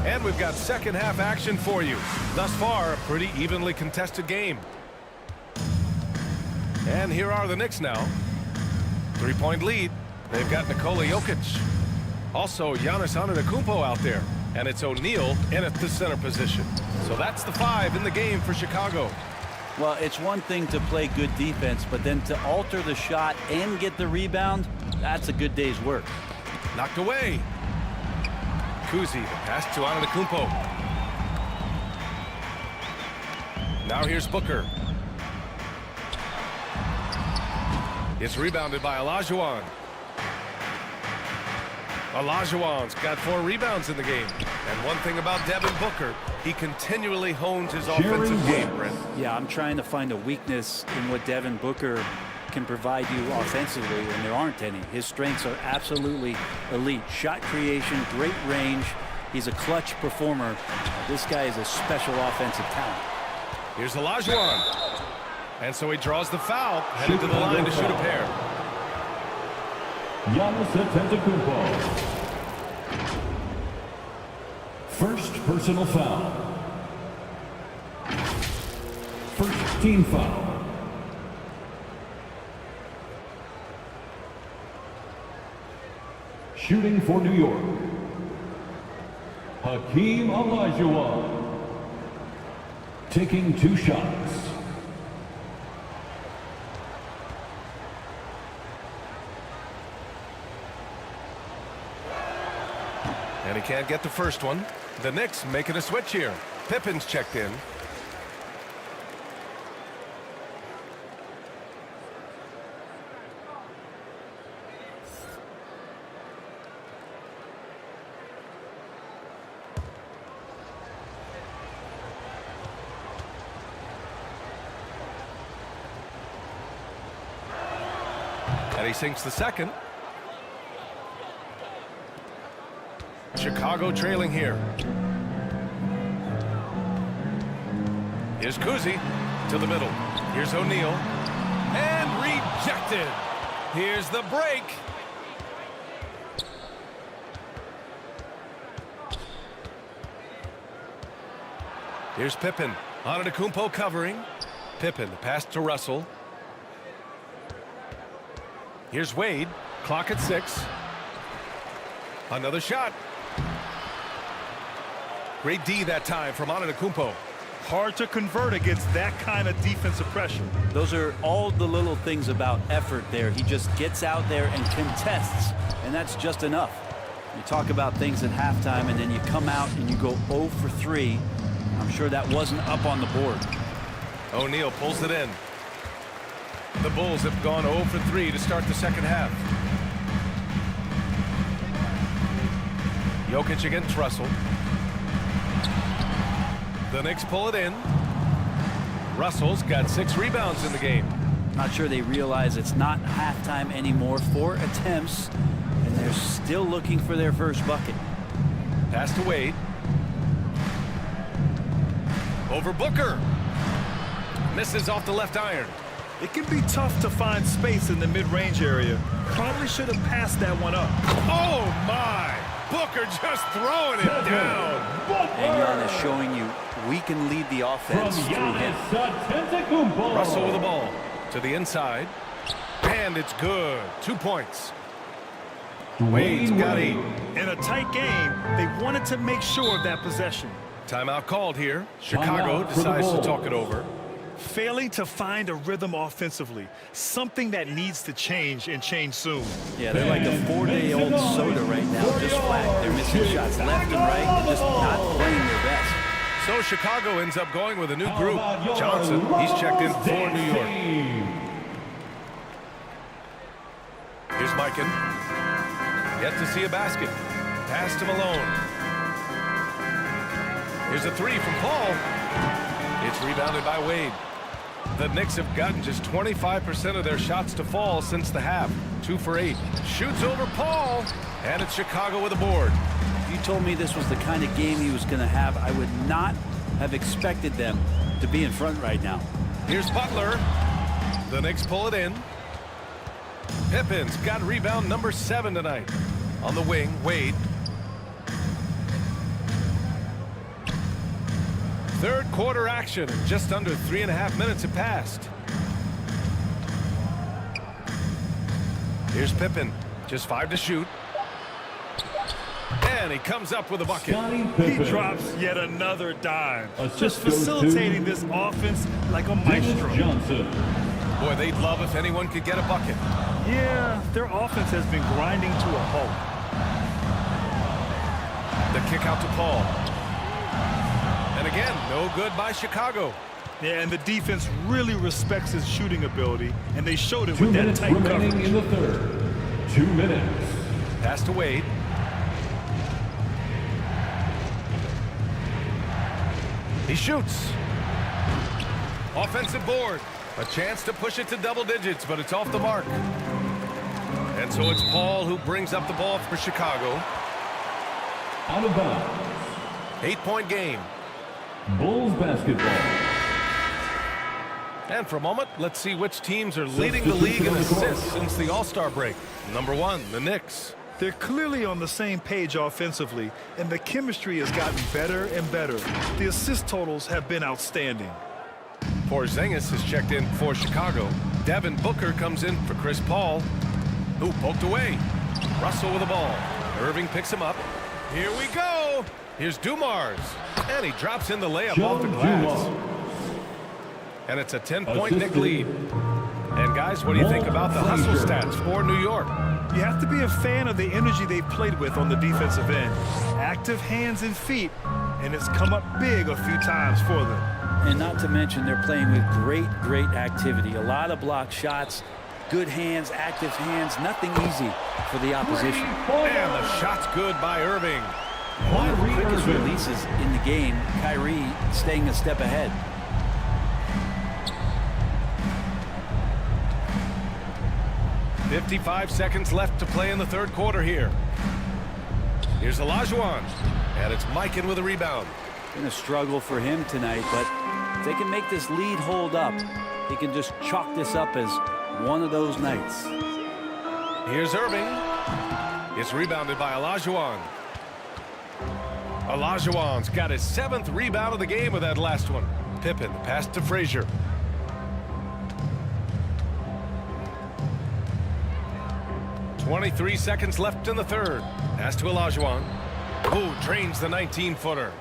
And we've got second half action for you. Thus far, a pretty evenly contested game. And here are the Knicks now. 3-point lead. They've got Nikola Jokic. Also, Giannis Antetokounmpo out there. And it's O'Neal in at the center position. So that's the 5 in the game for Chicago. Well, it's one thing to play good defense, but then to alter the shot and get the rebound, that's a good day's work. Knocked away. Kuzi, pass to Antetokounmpo. Now here's Booker. It's rebounded by Olajuwon. Olajuwon's got 4 rebounds in the game. And one thing about Devin Booker, he continually hones his offensive game, Brent. Yeah, I'm trying to find a weakness in what Devin Booker can provide you offensively, and there aren't any. His strengths are absolutely elite. Shot creation, great range. He's a clutch performer. This guy is a special offensive talent. Here's Olajuwon. And so he draws the foul, headed to the line to shoot a pair. Giannis Antetokounmpo. First personal foul. First team foul. Shooting for New York, Hakeem Olajuwon. Taking 2 shots. And he can't get the first one. The Knicks making a switch here. Pippen's checked in. And he sinks the second. Chicago trailing here. Here's Kuzi to the middle. Here's O'Neal. And rejected. Here's the break. Here's Pippen. Antetokounmpo covering. Pippen, the pass to Russell. Here's Wade. Clock at 6. Another shot. Great D that time from Antetokounmpo. Hard to convert against that kind of defensive pressure. Those are all the little things about effort there. He just gets out there and contests, and that's just enough. You talk about things at halftime, and then you come out and you go 0 for 3. I'm sure that wasn't up on the board. O'Neal pulls it in. The Bulls have gone 0 for 3 to start the second half. Jokic against Russell. The Knicks pull it in. Russell's got 6 rebounds in the game. Not sure they realize it's not halftime anymore. 4 attempts, and they're still looking for their first bucket. Pass to Wade. Over Booker. Misses off the left iron. It can be tough to find space in the mid-range area. Probably should have passed that one up. Oh, my. Booker just throwing it down. And Giannis showing you we can lead the offense through him. Russell with the ball to the inside. And it's good. 2 points. Wade's got 8. In a tight game, they wanted to make sure of that possession. Timeout called here. Chicago decides to talk it over. Failing to find a rhythm offensively, something that needs to change and change soon. Yeah, they're like a 4-day-old soda right now, just flat. They're missing shots left and right, just not playing their best. So Chicago ends up going with a new group. Johnson, he's checked in for New York. Here's Mikan. Yet to see a basket. Pass to Malone. Here's a 3 from Paul. It's rebounded by Wade. The Knicks have gotten just 25% of their shots to fall since the half. 2 for 8. Shoots over Paul. And it's Chicago with a board. If you told me this was the kind of game he was going to have, I would not have expected them to be in front right now. Here's Butler. The Knicks pull it in. Pippen's got rebound number 7 tonight. On the wing, Wade. Third quarter action. Just under 3.5 minutes have passed. Here's Pippen. Just 5 to shoot. And he comes up with a bucket. He drops yet another dime. Just facilitating this offense like a maestro. Boy, they'd love if anyone could get a bucket. Yeah, their offense has been grinding to a halt. The kick out to Paul. And again, no good by Chicago. Yeah, and the defense really respects his shooting ability, and they showed it with that tight coverage. In the third. 2 minutes. Pass to Wade. He shoots. Offensive board. A chance to push it to double digits, but it's off the mark. And so it's Paul who brings up the ball for Chicago. Out of bounds. 8-point game. Bulls basketball. And for a moment, let's see which teams are leading the league in assists since the All-Star break. Number 1, the Knicks. They're clearly on the same page offensively, and the chemistry has gotten better and better. The assist totals have been outstanding. Porzingis is checked in for Chicago. Devin Booker comes in for Chris Paul, who poked away. Russell with the ball. Irving picks him up. Here we go. Here's Dumars, and he drops in the layup off the glass. And it's a 10-point Knick lead. And guys, what do you think about the hustle stats for New York? You have to be a fan of the energy they've played with on the defensive end. Active hands and feet, and it's come up big a few times for them. And not to mention, they're playing with great activity. A lot of block shots, good hands, active hands, nothing easy for the opposition. And the shot's good by Irving. One of the quickest releases in the game, Kyrie staying a step ahead. .55 seconds left to play in the third quarter here. Here's Olajuwon, and it's Mikan with a rebound. Been a struggle for him tonight, but if they can make this lead hold up, he can just chalk this up as one of those nights. Here's Irving. It's rebounded by Olajuwon. Olajuwon's got his 7th rebound of the game with that last one. Pippen, the pass to Frazier. .23 seconds left in the third. Pass to Olajuwon. Who drains the 19-footer.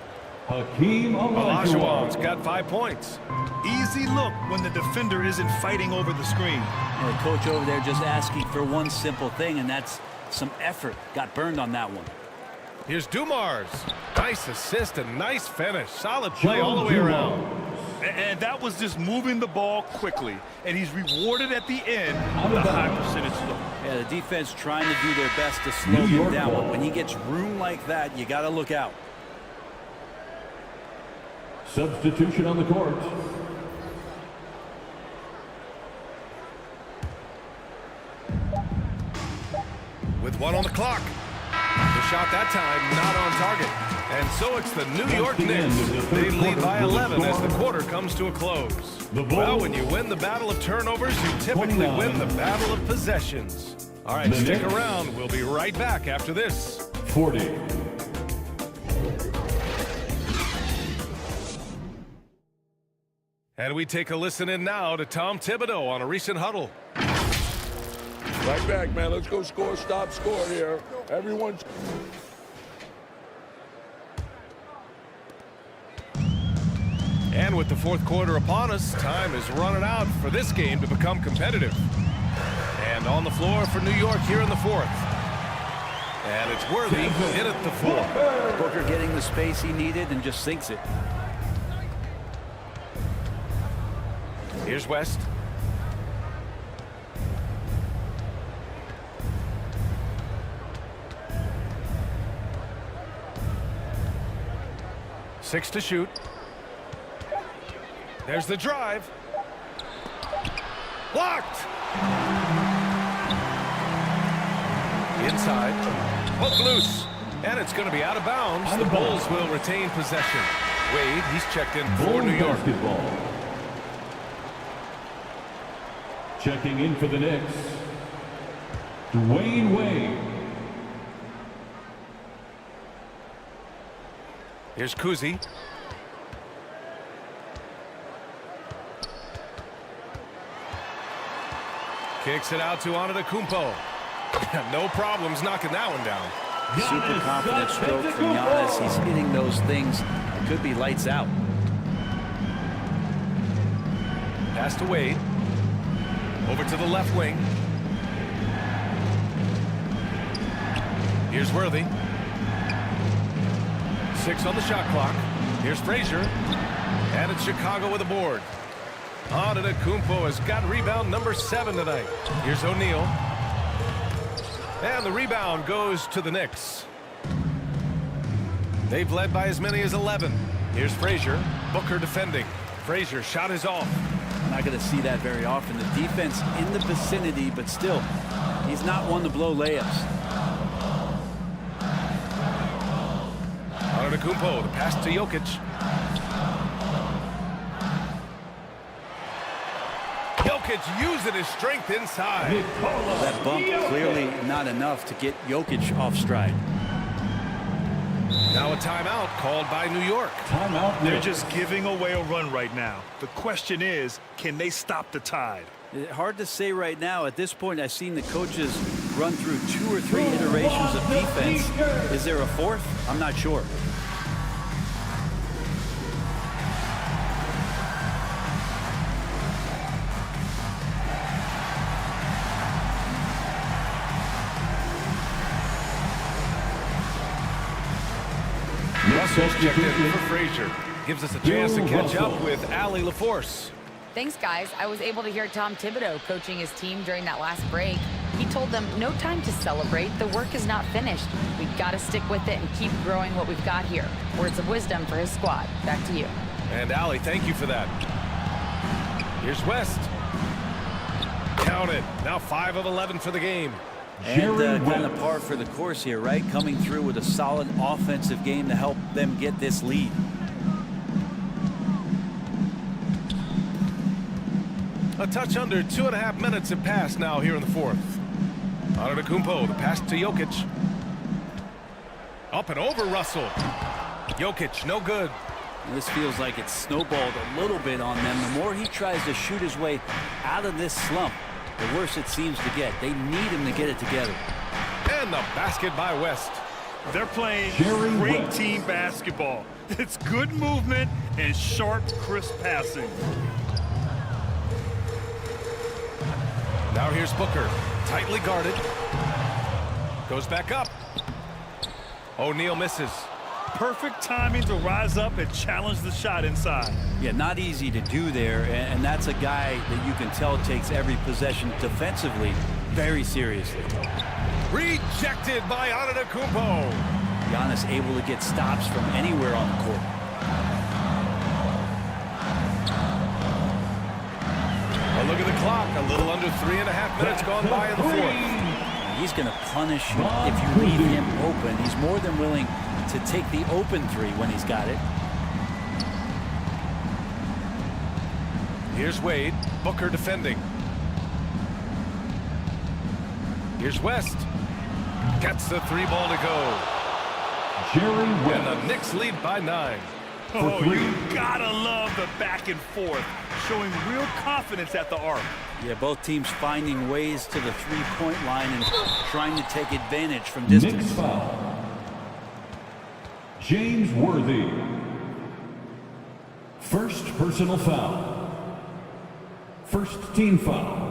Hakeem Olajuwon's got 5 points. Easy look when the defender isn't fighting over the screen. And the coach over there just asking for one simple thing, and that's some effort. Got burned on that one. Here's Dumars. Nice assist and nice finish. Solid play all the way around. And that was just moving the ball quickly. And he's rewarded at the end with a high percentage look. Yeah, the defense trying to do their best to slow him down. But when he gets room like that, you got to look out. Substitution on the court. With 1 on the clock. The shot that time not on target. And so it's the New York Knicks. They lead by 11 as the quarter comes to a close. Well, when you win the battle of turnovers, you typically win the battle of possessions. All right, stick around. We'll be right back after this. 40. And we take a listen in now to Tom Thibodeau on a recent huddle. Right back, man. Let's go score, stop, score here. Everyone's... And with the fourth quarter upon us, time is running out for this game to become competitive. And on the floor for New York here in the fourth. And it's Worthy in at the 4. Booker getting the space he needed and just sinks it. Here's West. Six to shoot. There's the drive. Blocked. Inside. Hook loose. And it's going to be out of bounds. The Bulls will retain possession. Wade, he's checked in for New York. Basketball. Checking in for the Knicks, Dwayne Wade. Here's Kuzi. Kicks it out to Antetokounmpo. No problems knocking that one down. Super confident stroke from Giannis. He's hitting those things. It could be lights out. Pass to Wade. Over to the left wing. Here's Worthy. 6 on the shot clock. Here's Frazier. And it's Chicago with a board. Antetokounmpo has got rebound number 7 tonight. Here's O'Neal. And the rebound goes to the Knicks. They've led by as many as 11. Here's Frazier. Booker defending. Frazier shot is off. I'm not going to see that very often. The defense in the vicinity, but still, he's not one to blow layups. Antetokounmpo, the pass to Jokic. Jokic using his strength inside. That bump clearly not enough to get Jokic off stride. Now a timeout called by New York. Timeout. They're just giving away a run right now. The question is, can they stop the tide? Hard to say right now. At this point, I've seen the coaches run through 2 or 3 iterations of defense. Is there a 4th? I'm not sure. Russell's checked in for Frazier. Gives us a chance to catch up with Allie LaForce. Thanks, guys. I was able to hear Tom Thibodeau coaching his team during that last break. He told them, no time to celebrate. The work is not finished. We've got to stick with it and keep growing what we've got here. Words of wisdom for his squad. Back to you. And Allie, thank you for that. Here's West. Count it. Now 5 of 11 for the game. And kind of par for the course here, right? Coming through with a solid offensive game to help them get this lead. A touch under 2.5 minutes have passed now here in the 4th. Antetokounmpo, the pass to Jokic. Up and over Russell. Jokic, no good. And this feels like it's snowballed a little bit on them. The more he tries to shoot his way out of this slump, the worse it seems to get. They need him to get it together. And the basket by West. They're playing great team basketball. It's good movement and sharp, crisp passing. Now here's Booker. Tightly guarded. Goes back up. O'Neal misses. Perfect timing to rise up and challenge the shot inside. Yeah, not easy to do there, and that's a guy that you can tell takes every possession defensively very seriously. Rejected by Antetokounmpo. Giannis able to get stops from anywhere on the court. A look at the clock. A little under 3.5 minutes gone by in the 4th. He's going to punish you if you leave him open. He's more than willing to take the open 3 when he's got it. Here's Wade. Booker defending. Here's West. Gets the 3 ball to go. And the Knicks lead by 9. Oh, you gotta love the back and forth, showing real confidence at the arc. Yeah, both teams finding ways to the 3-point line and trying to take advantage from distance. Knicks foul. James Worthy. First personal foul. First team foul.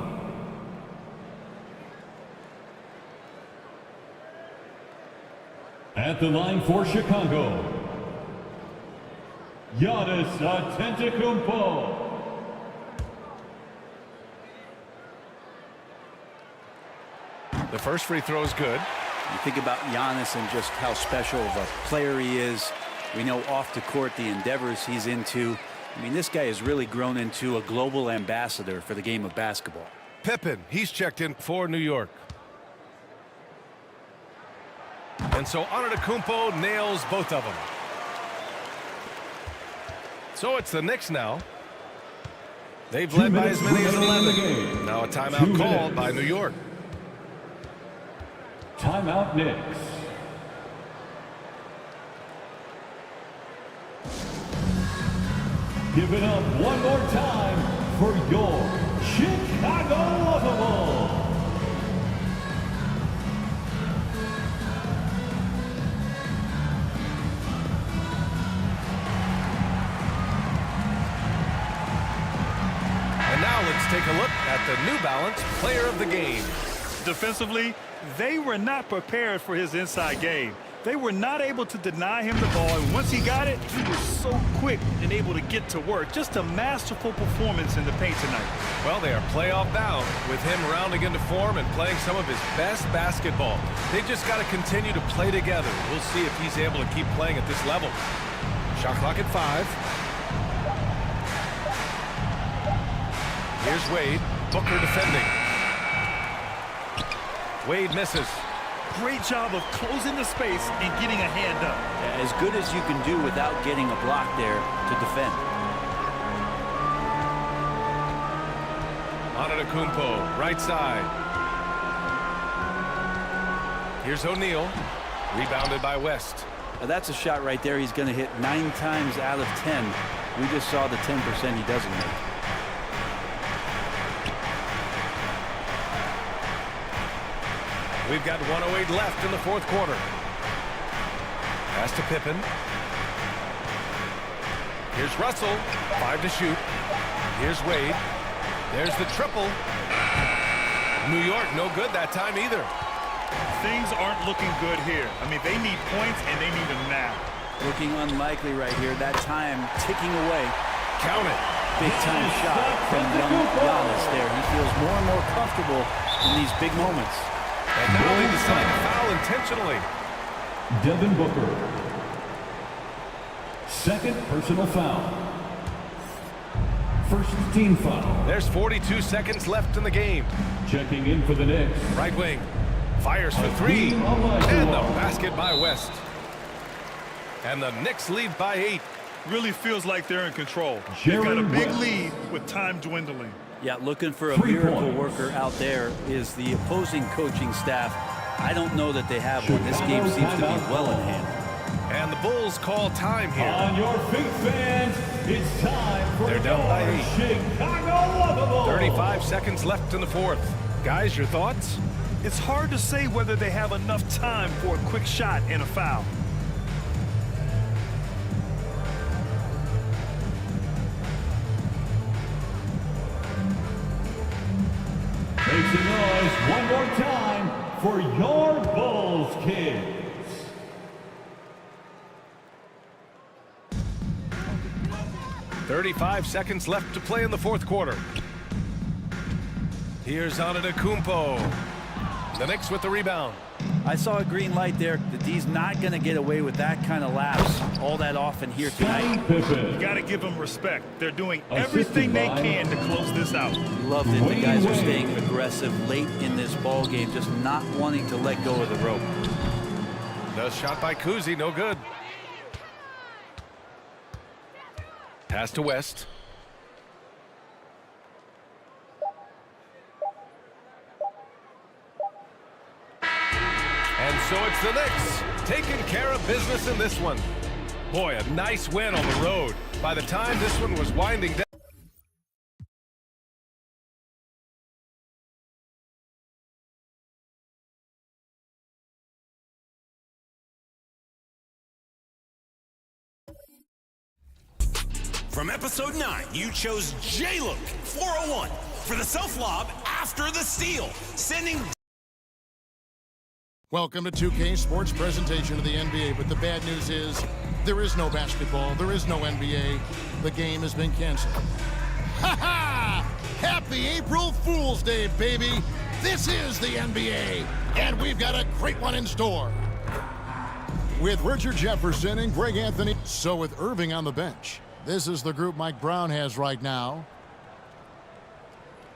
At the line for Chicago, Giannis Antetokounmpo. The first free throw is good. You think about Giannis and just how special of a player he is. We know off the court the endeavors he's into. I mean, this guy has really grown into a global ambassador for the game of basketball. Pippen, he's checked in for New York. And so Antetokounmpo nails both of them. So it's the Knicks now. They've led by as many as 11. Now a timeout called by New York. Timeout Knicks. Give it up one more time for your Chicago Bulls. Now let's take a look at the New Balance Player of the Game. Defensively, they were not prepared for his inside game. They were not able to deny him the ball, and once he got it, he was so quick and able to get to work. Just a masterful performance in the paint tonight. Well, they are playoff bound with him rounding into form and playing some of his best basketball. They just got to continue to play together. We'll see if he's able to keep playing at this level. Shot clock at 5. Here's Wade. Booker defending. Wade misses. Great job of closing the space and getting a hand up. As good as you can do without getting a block there to defend. Antetokounmpo, right side. Here's O'Neal. Rebounded by West. Now that's a shot right there he's going to hit 9 times out of 10. We just saw the 10% he doesn't make. We've got 1:08 left in the fourth quarter. Pass to Pippen. Here's Russell. 5 to shoot. Here's Wade. There's the triple. New York, no good that time either. Things aren't looking good here. I mean, they need points, and they need them now. Looking unlikely right here. That time ticking away. Count it. Big time shot from young Giannis there. He feels more and more comfortable in these big moments. And now they decide to foul intentionally. Devin Booker. Second personal foul. First team foul. There's 42 seconds left in the game. Checking in for the Knicks. Right wing. Fires for 3. And the basket by West. And the Knicks lead by 8. Really feels like they're in control. They've got a big lead with time dwindling. Yeah, looking for a miracle worker out there is the opposing coaching staff. I don't know that they have one. This game seems to be well in hand. And the Bulls call time here. On your feet, fans, it's time for They're down by 8. Chicago 35 seconds left in the fourth. Guys, your thoughts? It's hard to say whether they have enough time for a quick shot and a foul. Make some noise one more time for your Bulls kids. .35 seconds left to play in the fourth quarter. Here's Antetokounmpo. The Knicks with the rebound. I saw a green light there. The D's not going to get away with that kind of lapse all that often here tonight. You got to give them respect. They're doing everything they can to close this out. Loved it. The guys are staying aggressive late in this ball game, just not wanting to let go of the rope. The shot by Kuzi, no good. Pass to West. And so it's the Knicks taking care of business in this one. Boy, a nice win on the road. By the time this one was winding down. From episode 9, you chose J-Look 401 for the self-lob after the steal, sending... Welcome to 2K Sports presentation of the NBA, but the bad news is there is no basketball, there is no NBA. The game has been canceled. Ha ha! Happy April Fool's Day, baby! This is the NBA, and we've got a great one in store. With Richard Jefferson and Greg Anthony, so with Irving on the bench. This is the group Mike Brown has right now.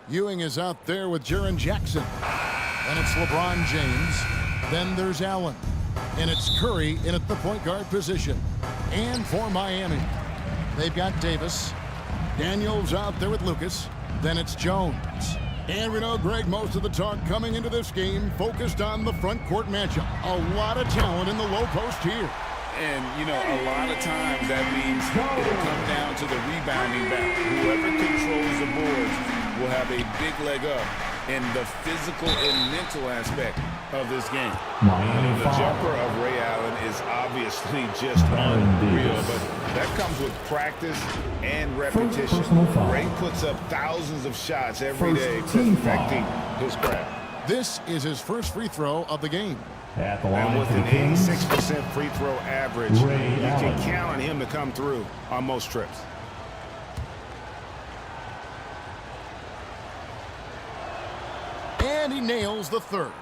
Ewing is out there with Jaren Jackson. Then it's LeBron James. Then there's Allen. And it's Curry in at the point guard position. And for Miami, they've got Davis. Daniels out there with Lucas. Then it's Jones. And we know, Greg, most of the talk coming into this game focused on the front court matchup. A lot of talent in the low post here. And, you know, a lot of times that means it'll come down to the rebounding back. Whoever controls the boards will have a big leg up in the physical and mental aspect of this game. The jumper of Ray Allen is obviously just unreal, but That comes with practice and repetition. Ray puts up thousands of shots every day, perfecting his craft. This is his first free throw of the game. And with an 86% free throw average, you can count on him to come through on most trips. And he nails the third.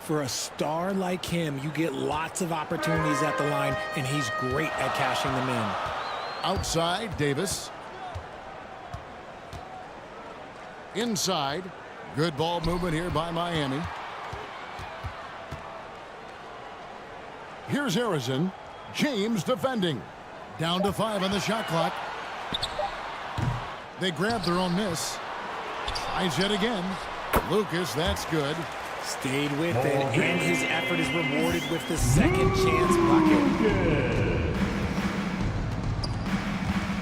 For a star like him, you get lots of opportunities at the line, and he's great at cashing them in. Outside, Davis. Inside. Good ball movement here by Miami. Here's Harrison. James defending. Down to 5 on the shot clock. They grab their own miss. Tries yet again. Lucas, that's good. Stayed with it, and his effort is rewarded with the second chance bucket.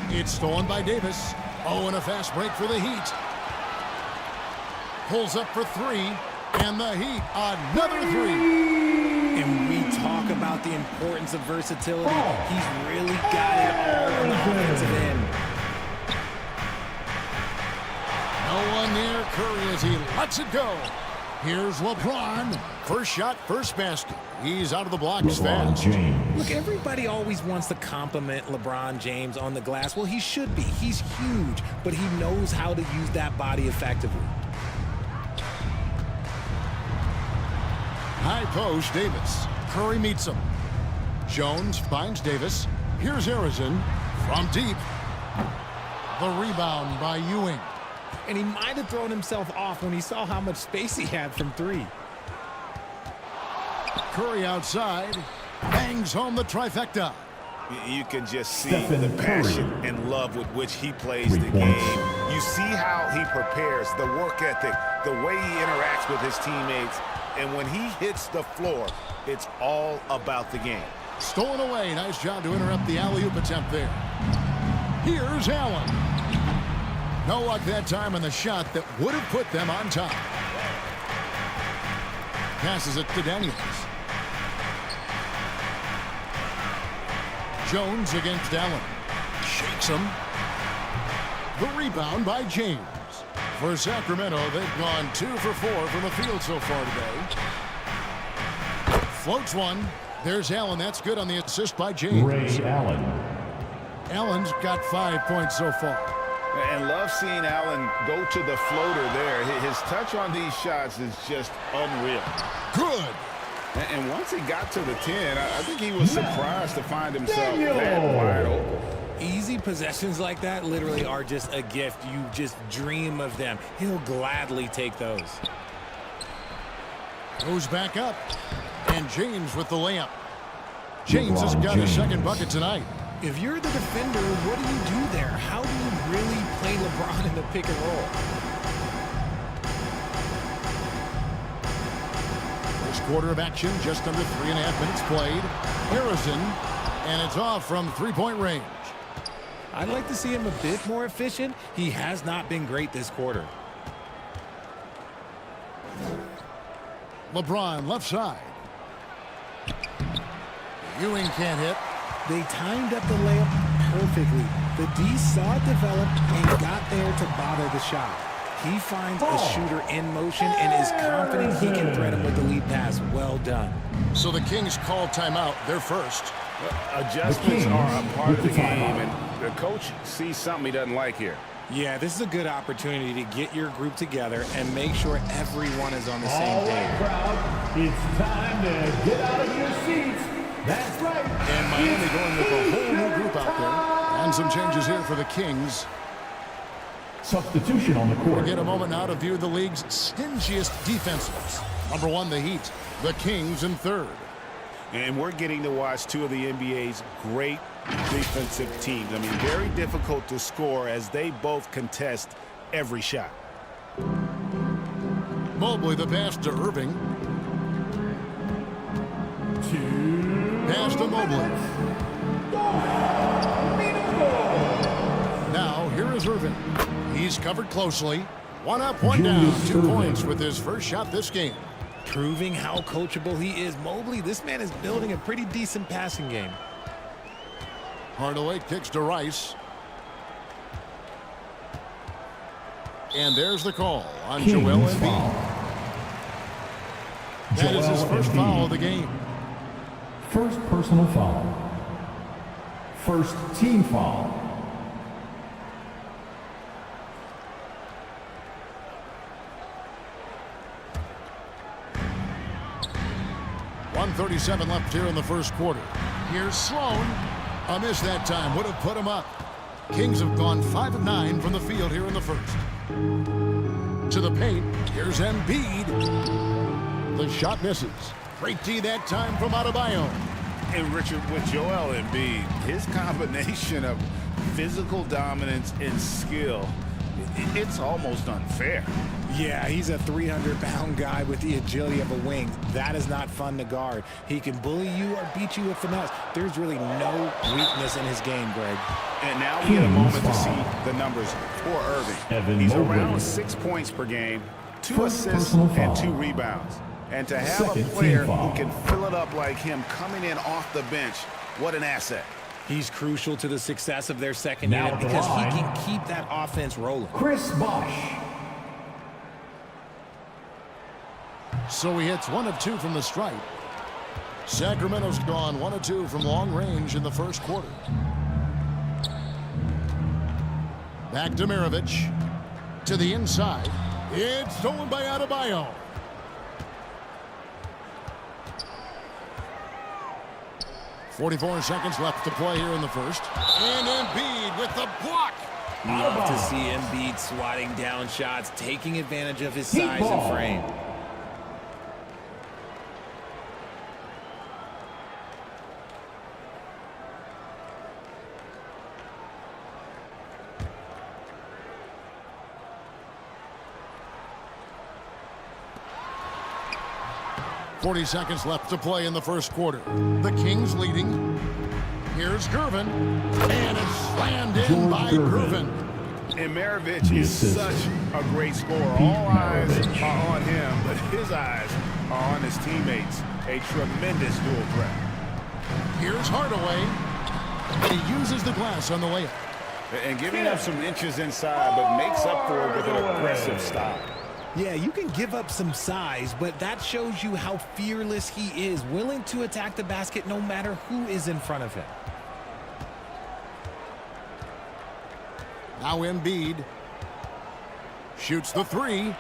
It's stolen by Davis. Oh, and a fast break for the Heat. Pulls up for 3, and the Heat, another 3. And we talk about the importance of versatility. He's really got it all on the offensive end. No one near Curry as he lets it go. Here's LeBron. First shot, first basket. He's out of the blocks fast. Look, everybody always wants to compliment LeBron James on the glass. Well, he should be. He's huge, but he knows how to use that body effectively. High post, Davis. Curry meets him. Jones finds Davis. Here's Harrison from deep. The rebound by Ewing. And he might have thrown himself off when he saw how much space he had from 3. Curry outside. Bangs home the trifecta. You can just see the passion and love with which he plays the game. You see how he prepares, the work ethic, the way he interacts with his teammates. And when he hits the floor, it's all about the game. Stolen away. Nice job to interrupt the alley-oop attempt there. Here's Allen. No luck that time on the shot that would have put them on top. Passes it to Daniels. Jones against Allen. Shakes him. The rebound by James. For Sacramento, they've gone 2 for 4 from the field so far today. Floats one. There's Allen. That's good on the assist by James. Ray Allen. Allen's got 5 points so far. And love seeing Allen go to the floater there. His touch on these shots is just unreal. Good. And once he got to the 10, I think he was surprised to find himself that wide open. Easy possessions like that literally are just a gift. You just dream of them. He'll gladly take those. Goes back up. And James with the layup. James has got his second bucket tonight. If you're the defender, what do you do there? How do you really play LeBron in the pick and roll? First quarter of action, just under 3.5 minutes played. Harrison, and it's off from three-point range. I'd like to see him a bit more efficient. He has not been great this quarter. LeBron left side. Ewing can't hit. They timed up the layup perfectly. The D saw it develop and got there to bother the shot. He finds a shooter in motion and is confident he can thread him with the lead pass. Well done. So the Kings call timeout. They're first. Adjustments are a part of the game, and the coach sees something he doesn't like here. Yeah, this is a good opportunity to get your group together and make sure everyone is on the same page. Crowd, it's time to get out of your seats. That's right. And Miami going with a whole new group out there. And some changes here for the Kings. Substitution on the court. We'll get a moment now to view the league's stingiest defenses. Number 1, the Heat. The Kings in third. And we're getting to watch 2 of the NBA's great defensive teams. I mean, very difficult to score as they both contest every shot. Mobley the pass to Irving. Pass to Mobley. Now, here is Irving. He's covered closely. 1 up, 1 down. 2 points with his first shot this game. Proving how coachable he is. Mobley, this man is building a pretty decent passing game. Hardaway kicks to Rice. And there's the call on Joel Embiid. That is his first foul of the game. First personal foul. First team foul. .137 left here in the first quarter. Here's Sloan. A miss that time would have put him up. Kings have gone 5 of 9 from the field here in the first. To the paint. Here's Embiid. The shot misses. Great D that time from Adebayo. And Richard, with Joel Embiid, his combination of physical dominance and skill, it's almost unfair. Yeah, he's a 300-pound guy with the agility of a wing. That is not fun to guard. He can bully you or beat you with finesse. There's really no weakness in his game, Greg. And now we get a moment to see the numbers for Irving. He's around 6 points per game, 2 assists and 2 rebounds. And to have a player who can fill it up like him coming in off the bench, what an asset. He's crucial to the success of their second unit because he can keep that offense rolling. Chris Bosh. So he hits 1 of 2 from the stripe. Sacramento's gone 1 of 2 from long range in the first quarter. Back to Mirovic. To the inside. It's stolen by Adebayo. .44 seconds left to play here in the first. And Embiid with the block. Love to see Embiid swatting down shots, taking advantage of his size and frame. .40 seconds left to play in the first quarter. The Kings leading. Here's Gervin. And it's slammed in by Gervin. And Mirovic is such a great scorer. All eyes are on him, but his eyes are on his teammates. A tremendous dual threat. Here's Hardaway. And he uses the glass on the layup. And giving up some inches inside, but makes up for it with an aggressive stop. Yeah, you can give up some size, but that shows you how fearless he is, willing to attack the basket no matter who is in front of him. Now Embiid shoots the 3.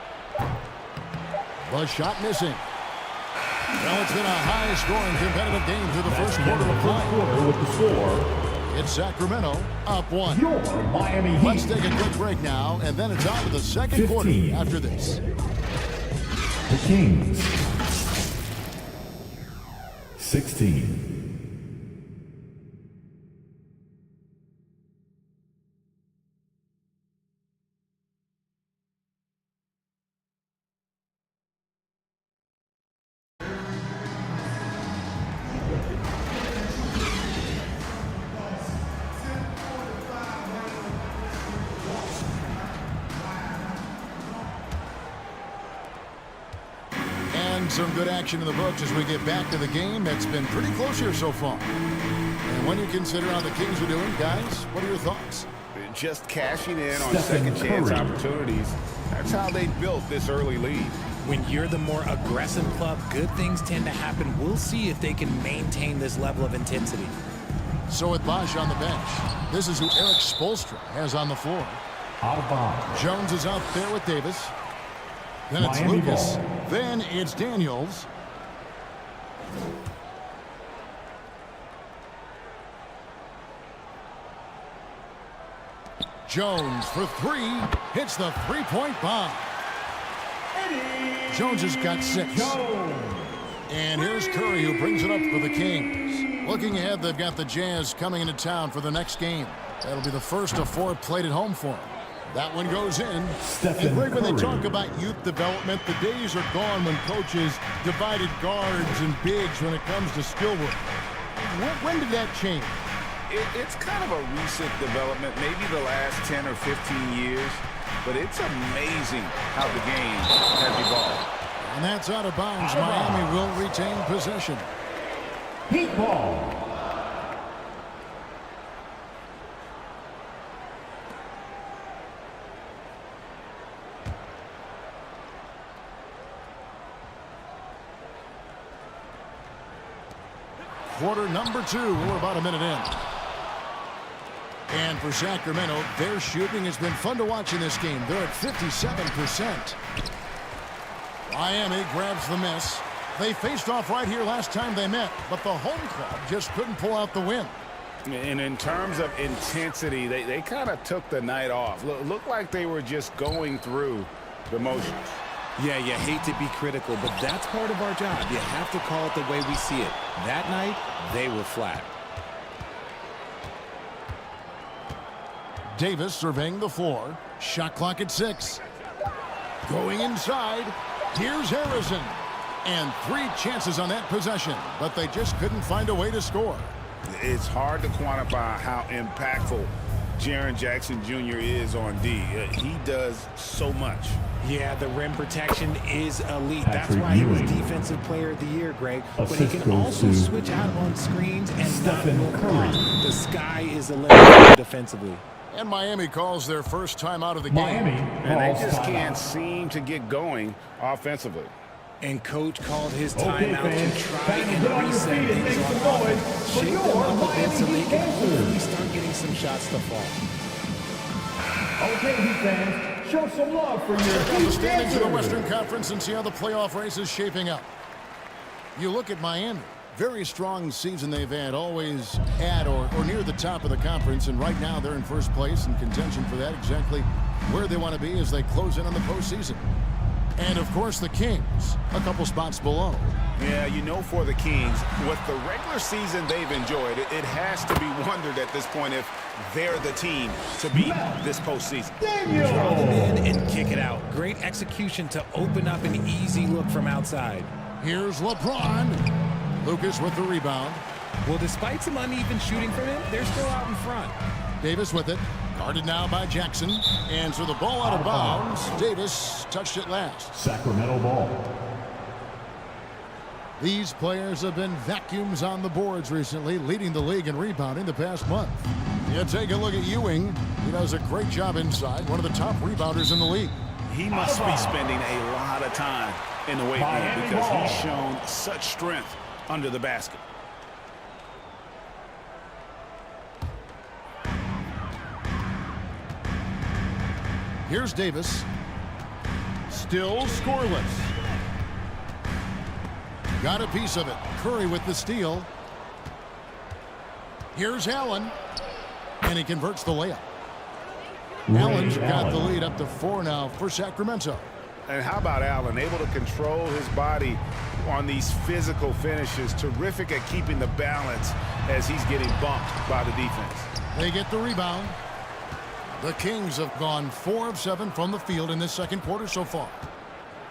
The shot missing. Well, it's been a high-scoring competitive game through the first quarter of play. With the score. It's Sacramento up 1. Your Miami Heat. Let's take a quick break now, and then it's on to the second quarter after this. The Kings. 16. Some good action in the books as we get back to the game that's been pretty close here so far. And when you consider how the Kings are doing, guys, what are your thoughts? Just cashing in on second chance opportunities. That's how they built this early lead. When you're the more aggressive club, good things tend to happen. We'll see if they can maintain this level of intensity. So with Bosh on the bench, this is who Eric Spoelstra has on the floor. Jones is out there with Davis. Then it's Miami Lucas. ball. Then it's Daniels. Jones for 3. Hits the three-point bomb. Jones has got 6. And here's Curry who brings it up for the Kings. Looking ahead, they've got the Jazz coming into town for the next game. That'll be the first of 4 played at home for them. That one goes in. And Greg, when they talk about youth development, the days are gone when coaches divided guards and bigs when it comes to skill work. When did that change? It's kind of a recent development, maybe the last 10 or 15 years, but it's amazing how the game has evolved. And that's out of bounds. Miami will retain possession. Heat ball. quarter number 2. We're about a minute in. And for Sacramento, their shooting has been fun to watch in this game. They're at 57%. Miami grabs the miss. They faced off right here last time they met, but the home club just couldn't pull out the win. And in terms of intensity, they kind of took the night off. Looked like they were just going through the motions. Yeah, you hate to be critical, but that's part of our job. You have to call it the way we see it. That night, they were flat. Davis surveying the floor. Shot clock at 6. Going inside. Here's Harrison. And 3 chances on that possession, but they just couldn't find a way to score. It's hard to quantify how impactful Jaren Jackson Jr. is on D. He does so much. Yeah, the rim protection is elite. That's why he was Defensive Player of the Year, Greg. But he can also switch out on screens and not look off. The sky is the limit defensively. And Miami calls their first time out of the game. And they just can't seem to get going offensively. And coach called his timeout to try and reset things on offense. Shake them up a bit so they can hopefully start getting some shots to fall. Okay, Heat fans, show some love for your The standings in the Western Conference and see how the playoff race is shaping up. You look at Miami. Very strong season they've had, always at or near the top of the conference, and right now they're in first place in contention for that, exactly where they want to be as they close in on the postseason. And, of course, the Kings, a couple spots below. Yeah, you know, for the Kings, with the regular season they've enjoyed, it has to be wondered at this point if they're the team to beat this postseason. Draw them in and kick it out. Great execution to open up an easy look from outside. Here's LeBron. Lucas with the rebound. Well, despite some uneven shooting from him, they're still out in front. Davis with it. Guarded now by Jackson. And so the ball out of bounds. Davis touched it last. Sacramento ball. These players have been vacuums on the boards recently, leading the league in rebounding the past month. You take a look at Ewing. He does a great job inside. One of the top rebounders in the league. He must be spending a lot of time in the weight room because he's shown such strength under the basket. Here's Davis. Still scoreless. Got a piece of it. Curry with the steal. Here's Allen. And he converts the layup. Allen's got the lead up to 4 now for Sacramento. And how about Allen, able to control his body on these physical finishes. Terrific at keeping the balance as he's getting bumped by the defense. They get the rebound. The Kings have gone 4 of 7 from the field in this second quarter so far.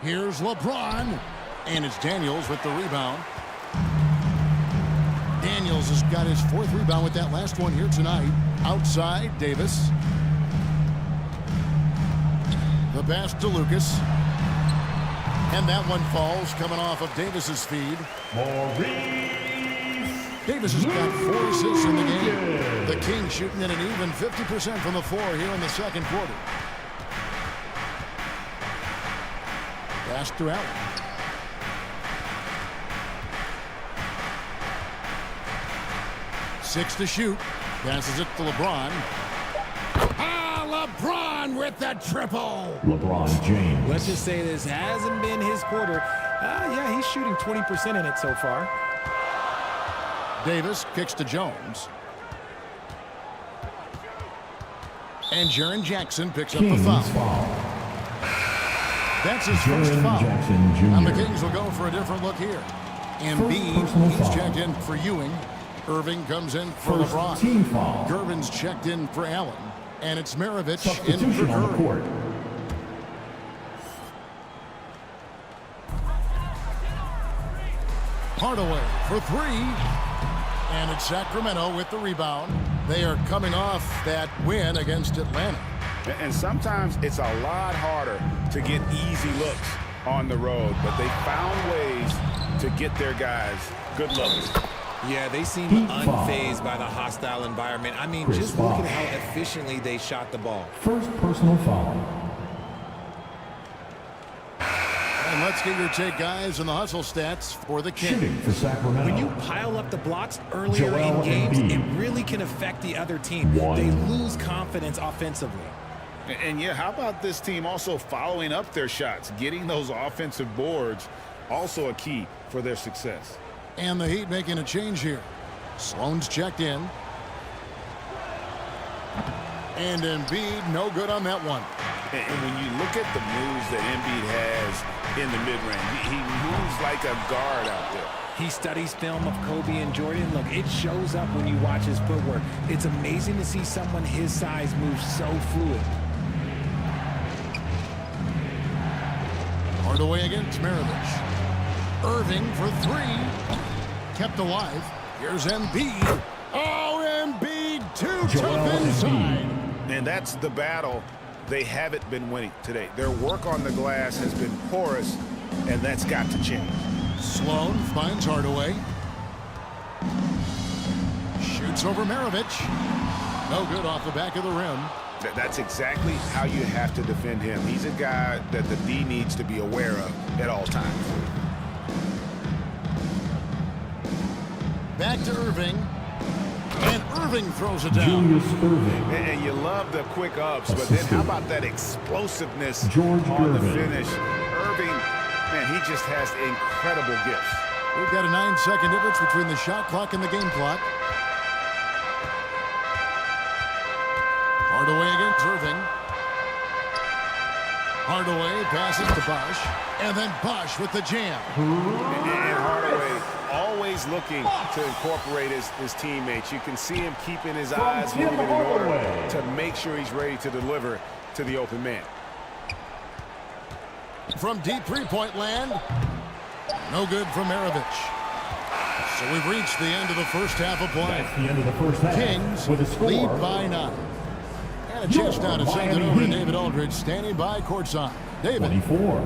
Here's LeBron. And it's Daniels with the rebound. Daniels has got his 4th rebound with that last one here tonight. Outside, Davis. The pass to Lucas. And that one falls coming off of Davis's feed. Davis has got 4 assists in the game. The Kings shooting at an even 50% from the floor here in the second quarter. Pass to Allen. Six to shoot. Passes it to LeBron. LeBron with the triple. LeBron James. Let's just say this hasn't been his quarter. Yeah, he's shooting 20% in it so far. Davis kicks to Jones. And Jaren Jackson picks up the foul. That's his first foul. And the Kings will go for a different look here. Embiid, he's checked in for Ewing. Irving comes in for LeBron. Gervin's checked in for Allen. And it's Maravich in for Curry. Hardaway for 3. And it's Sacramento with the rebound. They are coming off that win against Atlanta. And sometimes it's a lot harder to get easy looks on the road, but they found ways to get their guys good looks. Yeah, they seem unfazed by the hostile environment. I mean, just look at how efficiently they shot the ball. First personal foul. And Let's get your take, guys, on the hustle stats for the Kings. For Sacramento. When you pile up the blocks earlier in games, it really can affect the other team. They lose confidence offensively. And yeah, how about this team also following up their shots? Getting those offensive boards, also a key for their success. And the Heat making a change here. Sloan's checked in. And Embiid, no good on that one. And when you look at the moves that Embiid has in the mid-range, he moves like a guard out there. He studies film of Kobe and Jordan. Look, it shows up when you watch his footwork. It's amazing to see someone his size move so fluid. Hardaway against Maravich. Irving for three. Kept alive. Here's Embiid. Oh, Embiid too tough inside. And that's the battle they haven't been winning today. Their work on the glass has been porous, and that's got to change. Sloan finds Hardaway. Shoots over Maravich. No good off the back of the rim. That's exactly how you have to defend him. He's a guy that the D needs to be aware of at all times. Back to Irving. And Irving throws it down. Julius Irving. And you love the quick ups, but then how about that explosiveness on the finish? Irving, man, he just has incredible gifts. We've got a 9-second difference between the shot clock and the game clock. Hardaway against Irving. Hardaway passes to Bosh. And then Bosh with the jam. And Hardaway always looking to incorporate his teammates. You can see him keeping his eyes moving in order to make sure he's ready to deliver to the open man. From deep three-point land. No good from Maravich. So we've reached the end of the first half of play. That's the end of the first half. Kings with a score. lead by 9. And a chance now to send it over to David Aldridge, standing by courtside. David. 24.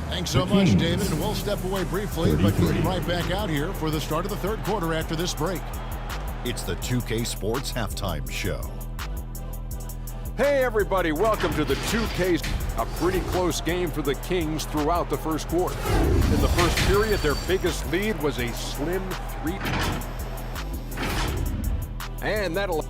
Thanks so much, David. And we'll step away briefly, but we'll be right back out here for the start of the third quarter after this break. It's the 2K Sports Halftime Show. Hey, everybody. Welcome to the 2K. A pretty close game for the Kings throughout the first quarter. In the first period, their biggest lead was a slim 3. And that'll...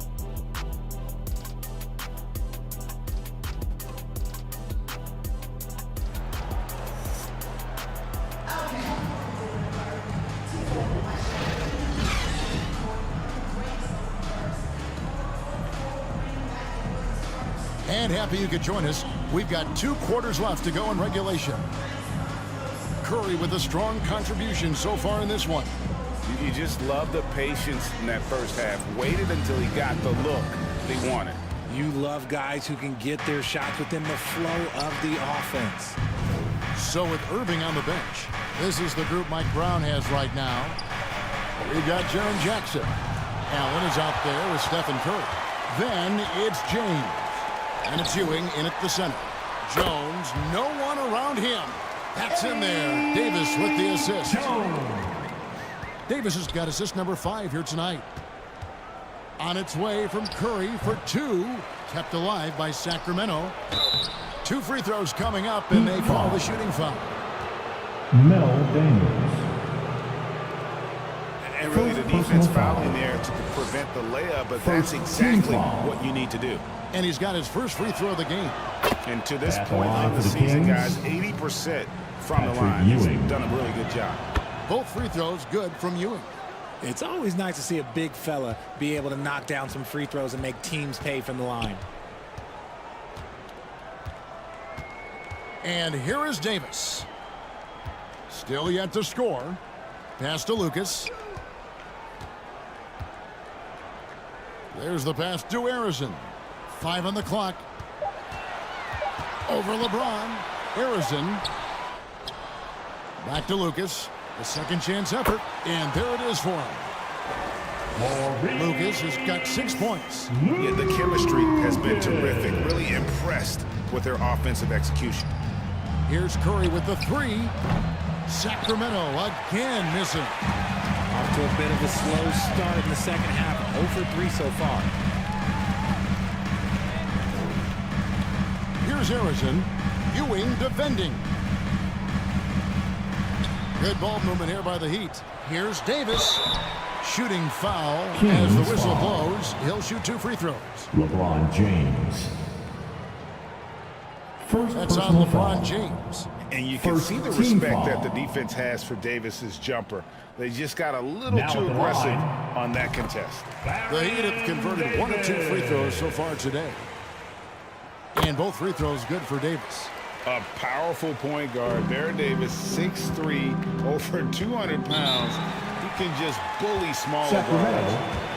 And happy you could join us. We've got 2 quarters left to go in regulation. Curry with a strong contribution so far in this one. You just love the patience in that first half. Waited until he got the look they wanted. You love guys who can get their shots within the flow of the offense. So with Irving on the bench, this is the group Mike Brown has right now. We've got Jaren Jackson. Allen is out there with Stephen Curry. Then it's James. And it's Ewing in at the center. Jones, no one around him. That's in there. Davis with the assist. Davis has got assist number 5 here tonight. On its way from Curry for 2. Kept alive by Sacramento. 2 free throws coming up, and they call the shooting foul. Mel Daniels. And really the defense fouling there to prevent the layup, but that's exactly what you need to do. And he's got his first free throw of the game. And to this point in the season, guys, 80% from the line. He's done a really good job. Both free throws good from Ewing. It's always nice to see a big fella be able to knock down some free throws and make teams pay from the line. And here is Davis. Still yet to score. Pass to Lucas. There's the pass to Harrison. 5 on the clock. Over LeBron. Harrison. Back to Lucas. A second chance effort. And there it is for him. Lucas has got 6 points. Yeah, the chemistry has been terrific. Really impressed with their offensive execution. Here's Curry with the 3. Sacramento again missing. Off to a bit of a slow start in the second half. 0 for 3 so far. Here's Harrison. Ewing defending. Good ball movement here by the Heat. Here's Davis. Shooting foul as the whistle blows. He'll shoot 2 free throws. LeBron James. That's on LeBron James. And you can see the respect that the defense has for Davis's jumper. They just got a little too aggressive on that contest. The Heat have converted 1 of 2 free throws so far today. And both free throws good for Davis. A powerful point guard. Baron Davis, 6'3", over 200 pounds. He can just bully smaller guards.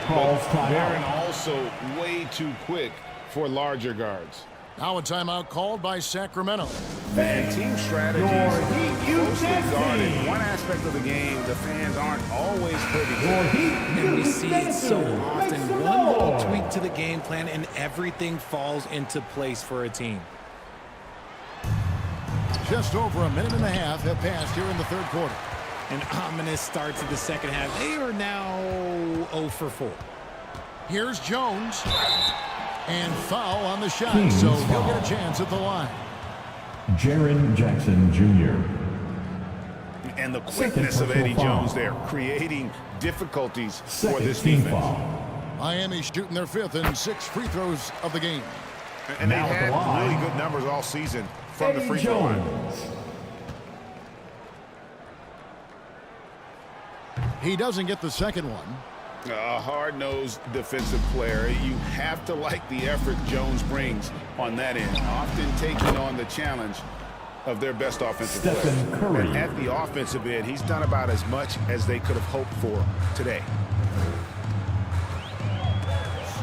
But Baron also way too quick for larger guards. Now a timeout called by Sacramento. And team strategies closely guarded. One aspect of the game, the fans aren't always privy to. And we see it so often. One little tweak to the game plan and everything falls into place for a team. Just over a minute and a half have passed here in the third quarter. An ominous start to the second half. They are now 0 for 4. Here's Jones. And foul on the shot, so he'll get a chance at the line. Jaren Jackson Jr. And the quickness of Eddie Jones there, creating difficulties for this defense. Miami shooting their 5th and 6 free throws of the game. And they've had really good numbers all season from the free throw line. He doesn't get the second one. A hard-nosed defensive player. You have to like the effort Jones brings on that end, often taking on the challenge of their best offensive player. And at the offensive end, he's done about as much as they could have hoped for today.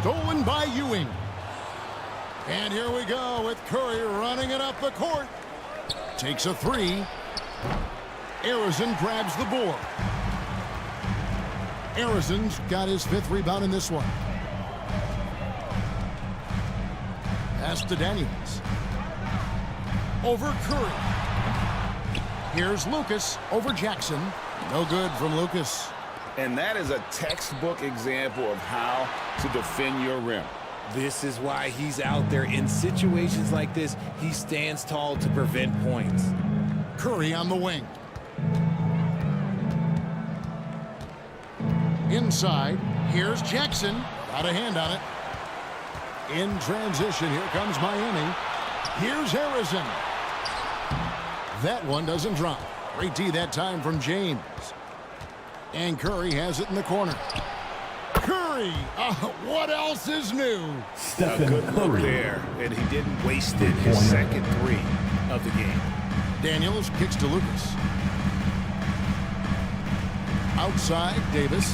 Stolen by Ewing. And here we go with Curry running it up the court. Takes a 3. Arizon grabs the board. Arizon's got his 5th rebound in this one. Pass to Daniels. Over Curry. Here's Lucas over Jackson. No good from Lucas. And that is a textbook example of how to defend your rim. This is why he's out there. In situations like this, he stands tall to prevent points. Curry on the wing. Inside, here's Jackson. Got a hand on it. In transition, here comes Miami. Here's Harrison. That one doesn't drop. Great D that time from James. And Curry has it in the corner. Curry! What else is new? A good look there, and he didn't waste it. His second 3 of the game. Daniels kicks to Lucas. Outside, Davis.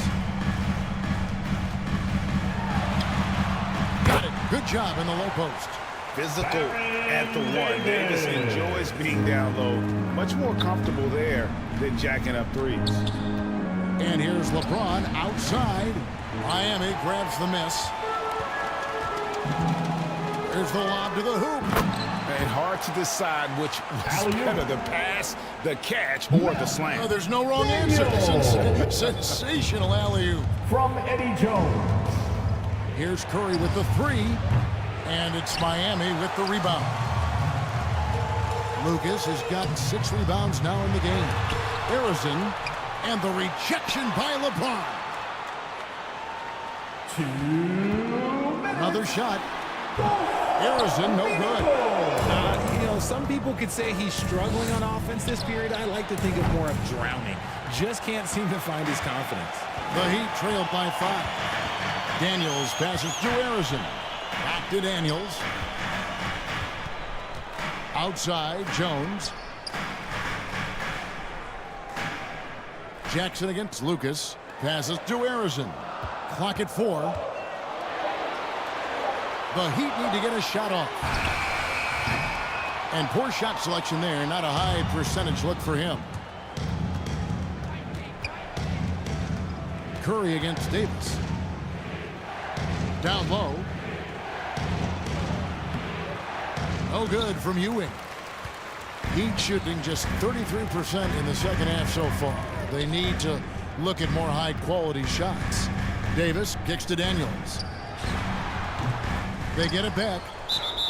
Got it. Good job in the low post. Physical at the 1. Davis enjoys being down low. Much more comfortable there than jacking up 3s. And here's LeBron outside. Miami grabs the miss. There's the lob to the hoop. And hard to decide which was better, the pass, the catch, or the slam. Oh, there's no wrong answer. Sensational alley-oop. From Eddie Jones. Here's Curry with the 3. And it's Miami with the rebound. Lucas has got 6 rebounds now in the game. Arizon, and the rejection by LeBron. 2 Another shot. Arizon, no good. You know, some people could say he's struggling on offense this period. I like to think of more of drowning. Just can't seem to find his confidence. The Heat trailed by 5. Daniels passes to Arizon. Back to Daniels. Outside, Jones. Jackson against Lucas. Passes to Arizon. Clock at 4. The Heat need to get a shot off. And poor shot selection there. Not a high percentage look for him. Curry against Davis. Down low. No good from Ewing. Heat shooting just 33% in the second half so far. They need to look at more high-quality shots. Davis kicks to Daniels. They get it back.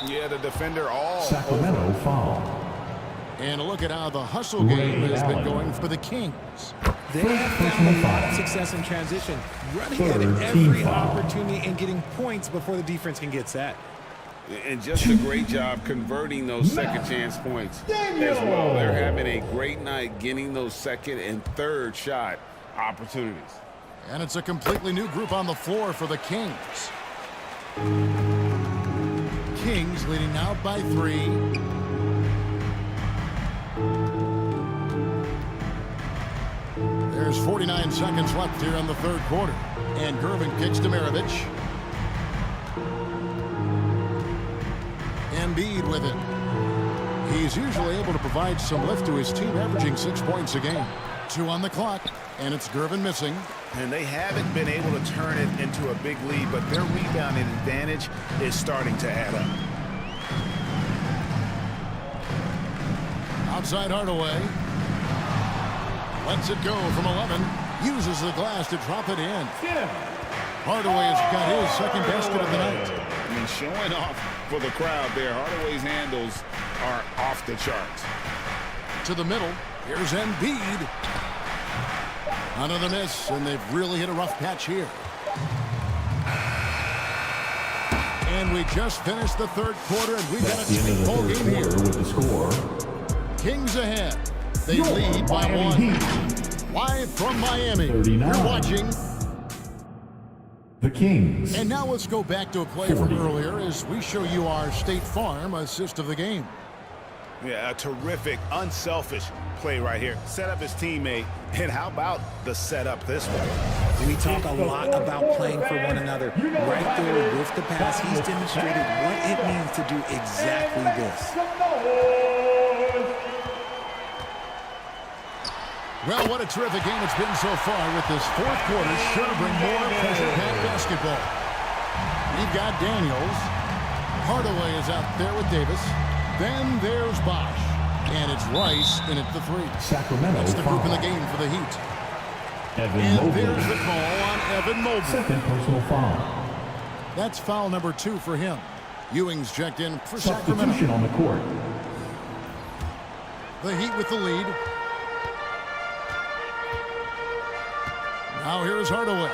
Yeah, the defender all Sacramento over. foul. And a look at how the hustle game has been going for the Kings. They have found a lot of success in transition, running at every opportunity and getting points before the defense can get set. And just a great job converting those second chance points as well. They're having a great night getting those second and third shot opportunities. And it's a completely new group on the floor for the Kings. Kings leading now by 3. There's 49 seconds left here in the third quarter. And Gervin kicks to Maravich. Embiid with it. He's usually able to provide some lift to his team, averaging 6 points a game. 2 on the clock, and it's Gervin missing. And they haven't been able to turn it into a big lead, but their rebounding advantage is starting to add up. Outside Hardaway. Lets it go from 11. Uses the glass to drop it in. Hardaway has got his second basket of the night. I mean, showing off for the crowd there. Hardaway's handles are off the charts. To the middle. Here's Embiid. Another miss, and they've really hit a rough patch here. And we just finished the third quarter, and we've got a sweet ball game here. With the score. Kings ahead. They lead by 1. Live from Miami. 39. You're watching The Kings. And now let's go back to a play 40. From earlier as we show you our State Farm assist of the game. Yeah, a terrific, unselfish play right here. Set up his teammate, and how about the setup this way? We talk a lot about playing for one another. Right there with the pass, he's demonstrated what it means to do exactly this. Well, what a terrific game it's been so far with this fourth quarter. Sure to bring more pressure-packed basketball. We've got Daniels. Hardaway is out there with Davis. Then there's Bosch. And it's Rice in at the 3. Sacramento. That's the group in the game for the Heat. Evan Mobley. There's the call on Evan Mobley. Second personal foul. That's foul number 2 for him. Ewing's checked in for Sacramento. Substitution on the court. The Heat with the lead. Now here's Hardaway.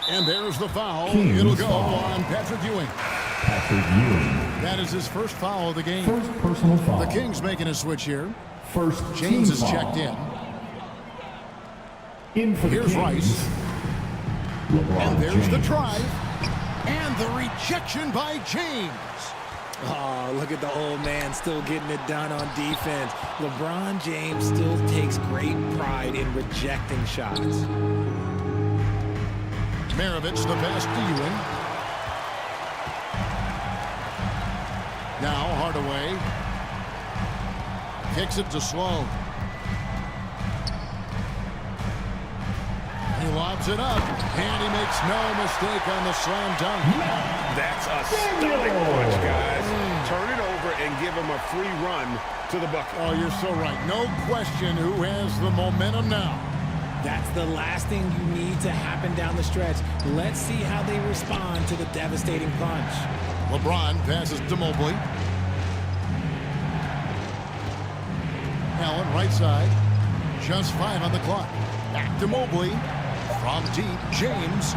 And there's the foul. Kings It'll go foul. on Patrick Ewing. Patrick Ewing. That is his first foul of the game. First personal foul. The Kings making a switch here. First James is foul. checked in. In for the Here's Kings. Rice. LeBron And there's James. the drive. And the rejection by James. Oh, look at the old man still getting it done on defense. LeBron James still takes great pride in rejecting shots. Maravich, the pass to Ewing. Now Hardaway. Kicks it to Sloan. He lobs it up, and he makes no mistake on the slam dunk. That's a stunning punch, guys. Turn it over and give him a free run to the bucket. Oh, you're so right. No question who has the momentum now. That's the last thing you need to happen down the stretch. Let's see how they respond to the devastating punch. LeBron passes to Mobley. Allen, right side. Just 5 on the clock. Back to Mobley. From deep, James.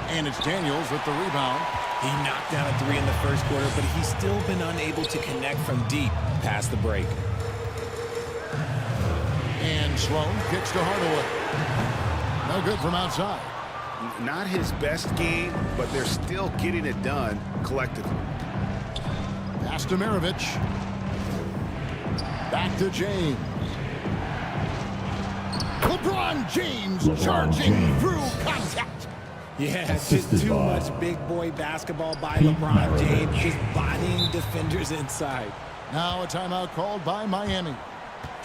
And it's Daniels with the rebound. He knocked down a 3 in the first quarter, but he's still been unable to connect from deep past the break. And Sloan kicks to Hardaway. No good from outside. Not his best game, but they're still getting it done collectively. Pass to Maravich. Back to James. LeBron James charging through contact. Yeah, just too much big boy basketball by LeBron James, just bodying defenders inside. Now a timeout called by Miami.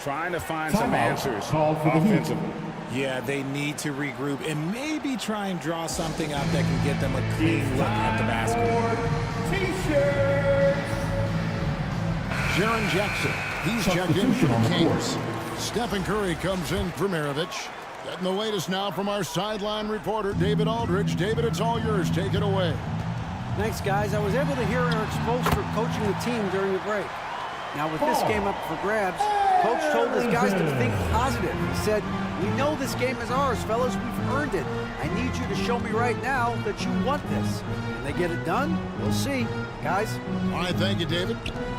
Trying to find some answers called for the offensively. Yeah, they need to regroup and maybe try and draw something up that can get them a clean look at the basket. Jaren Jackson. He's checked in for the Kings. Stephen Curry comes in for Maravich. Getting the latest now from our sideline reporter, David Aldridge. David, it's all yours. Take it away. Thanks, guys. I was able to hear Eric Spoelstra coaching the team during the break. Now with this game up for grabs, Coach told his guys to think positive. He said, "We know this game is ours, fellas. We've earned it. I need you to show me right now that you want this." Can they get it done? We'll see. Guys? All right, thank you, David.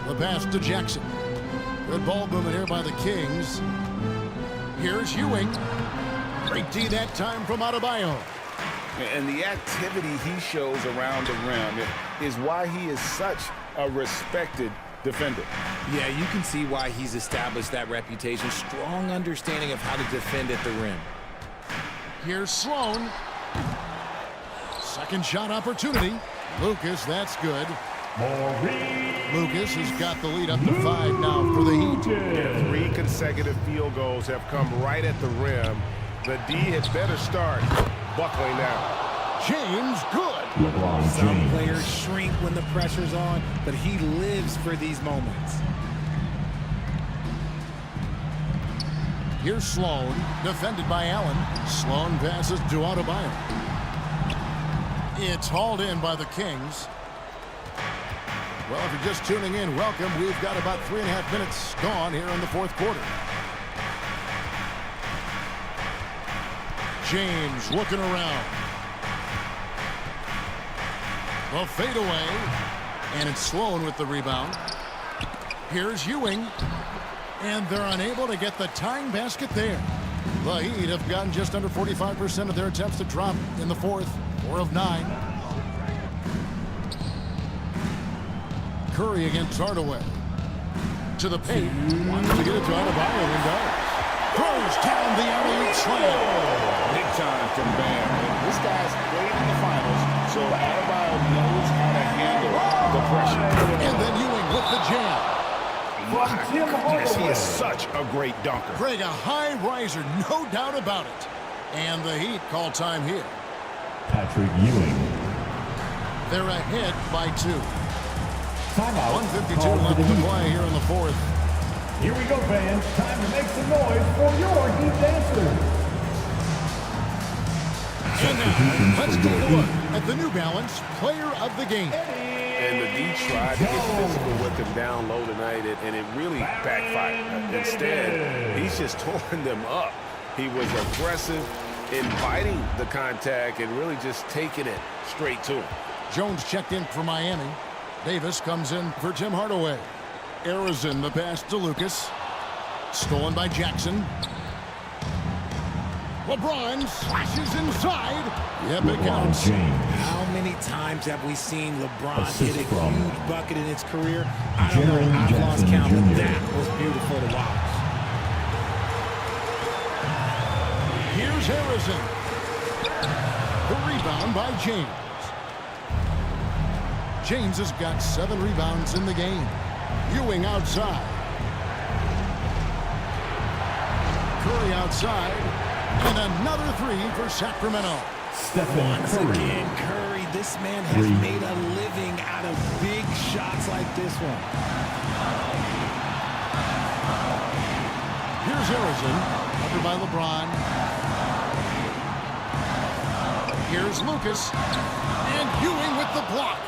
The pass to Jackson. Good ball movement here by the Kings. Here's Ewing. Great D that time from Adebayo. And the activity he shows around the rim is why he is such a respected defender. Yeah, you can see why he's established that reputation. Strong understanding of how to defend at the rim. Here's Sloan. Second shot opportunity. Lucas, that's good. Lucas has got the lead up to 5 now for the Heat. Yeah, 3 consecutive field goals have come right at the rim. The D had better start buckling now. James, good. Some players shrink when the pressure's on, but he lives for these moments. Here's Sloan, defended by Allen. Sloan passes to Adebayo. It's hauled in by the Kings. Well, if you're just tuning in, welcome. We've got about 3.5 minutes gone here in the fourth quarter. James looking around. The fadeaway. And it's Sloan with the rebound. Here's Ewing. And they're unable to get the tying basket there. The Heat have gotten just under 45% of their attempts to drop in the fourth. 4 of 9. Curry against Hardaway. To the paint. Wants to get it to Adebayo and does. Throws down the alley-oop slam. Big time from Bam. This guy's played in the finals, so Adebayo knows how to handle the pressure. And then Ewing with the jam. My goodness, he is such a great dunker. Craig, a high riser, no doubt about it. And the Heat call time here. Patrick Ewing. They're ahead by 2. Timeout. 1:52 left to play here in the fourth. Here we go, fans. Time to make some noise for your Heat dancers. And now, let's take a look at the New Balance Player of the Game. And the D tried to get physical with him down low tonight, and it really backfired. Instead, he's just tore them up. He was aggressive, inviting the contact, and really just taking it straight to him. Jones checked in for Miami. Davis comes in for Tim Hardaway. Arizon, the pass to Lucas. Stolen by Jackson. LeBron slashes inside. Yep, it counts. How many times have we seen LeBron hit a huge bucket in his career? I don't know. I've lost count, but that was beautiful to watch. Here's Harrison. The rebound by James. James has got 7 rebounds in the game. Ewing outside. Curry outside. And another 3 for Sacramento. Once again, Curry, this man has made a living out of big shots like this one. Here's Harrison, covered by LeBron. Here's Lucas. And Ewing with the block.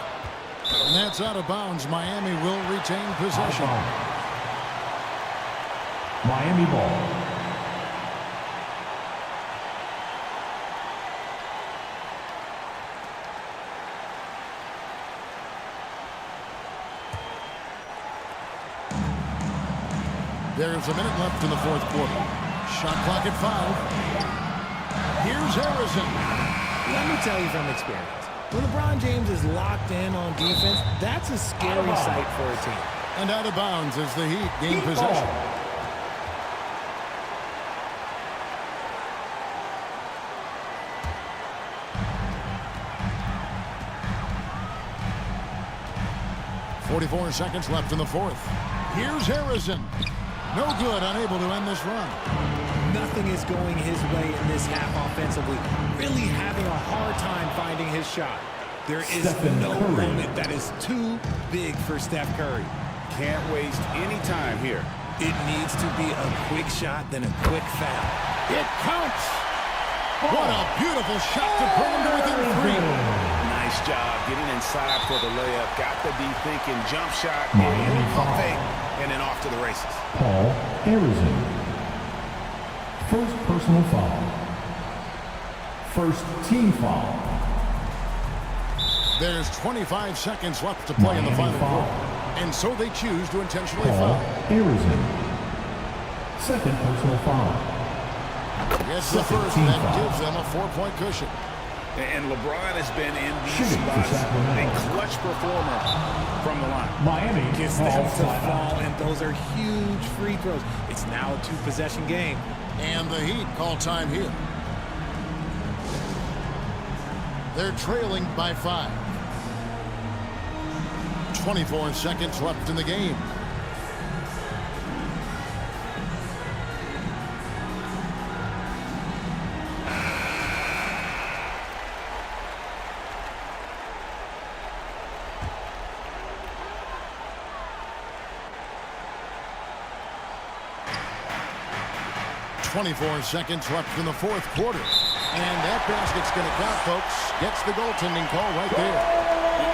And that's out of bounds. Miami will retain possession. Miami ball. There's a minute left in the fourth quarter. Shot clock at 5. Here's Harrison. Let me tell you from experience. When LeBron James is locked in on defense, that's a scary sight for a team. And out of bounds as the Heat gain possession. .44 seconds left in the fourth. Here's Harrison. No good, unable to end this run. Nothing is going his way in this half offensively. Really having a hard time finding his shot. There is no moment that is too big for Steph Curry. Can't waste any time here. It needs to be a quick shot, then a quick foul. It counts! What a beautiful shot to bring him to within 3. Nice Nice job getting inside for the layup. Got the D thinking jump shot, and pump fake, and then off to the races. Paul Harrison. First personal foul. First team foul. There's 25 seconds left to play in the final quarter. And so they choose to intentionally foul. Harrison. Second personal foul. Gets the first, and that gives them a 4-point cushion. And LeBron has been in these spots a clutch performer from the line. Miami gets them to fall, and those are huge free throws. It's now a 2-possession game. And the Heat call time here. They're trailing by 5. 24 seconds left in the game. .24 seconds left in the fourth quarter. And that basket's going to count, folks. Gets the goaltending call right there.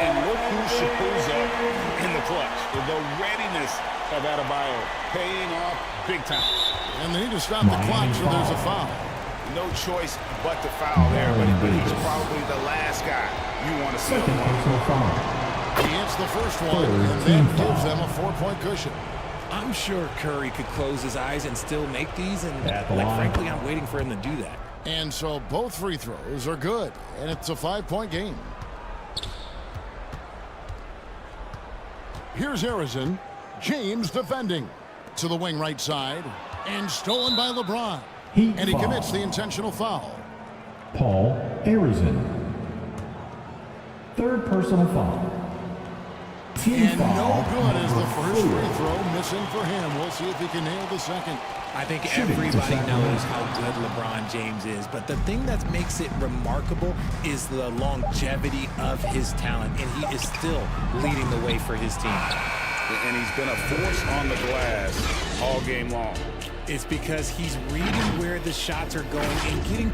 And look who shows up in the clutch. The readiness of Adebayo paying off big time. And they need to stop the clock, so there's a foul. No choice but to foul there, but he's probably the last guy you want to see. He hits the first one, and that gives them a 4-point cushion. I'm sure Curry could close his eyes and still make these, and frankly, I'm waiting for him to do that. And so both free throws are good, and it's a 5-point game. Here's Harrison. James defending to the wing right side, and stolen by LeBron. And he commits the intentional foul. Paul Harrison. Third personal foul. And no good as the first free throw missing for him. We'll see if he can nail the second. I think everybody knows how good LeBron James is, but the thing that makes it remarkable is the longevity of his talent, and he is still leading the way for his team. And he's been a force on the glass all game long. It's because he's reading where the shots are going and getting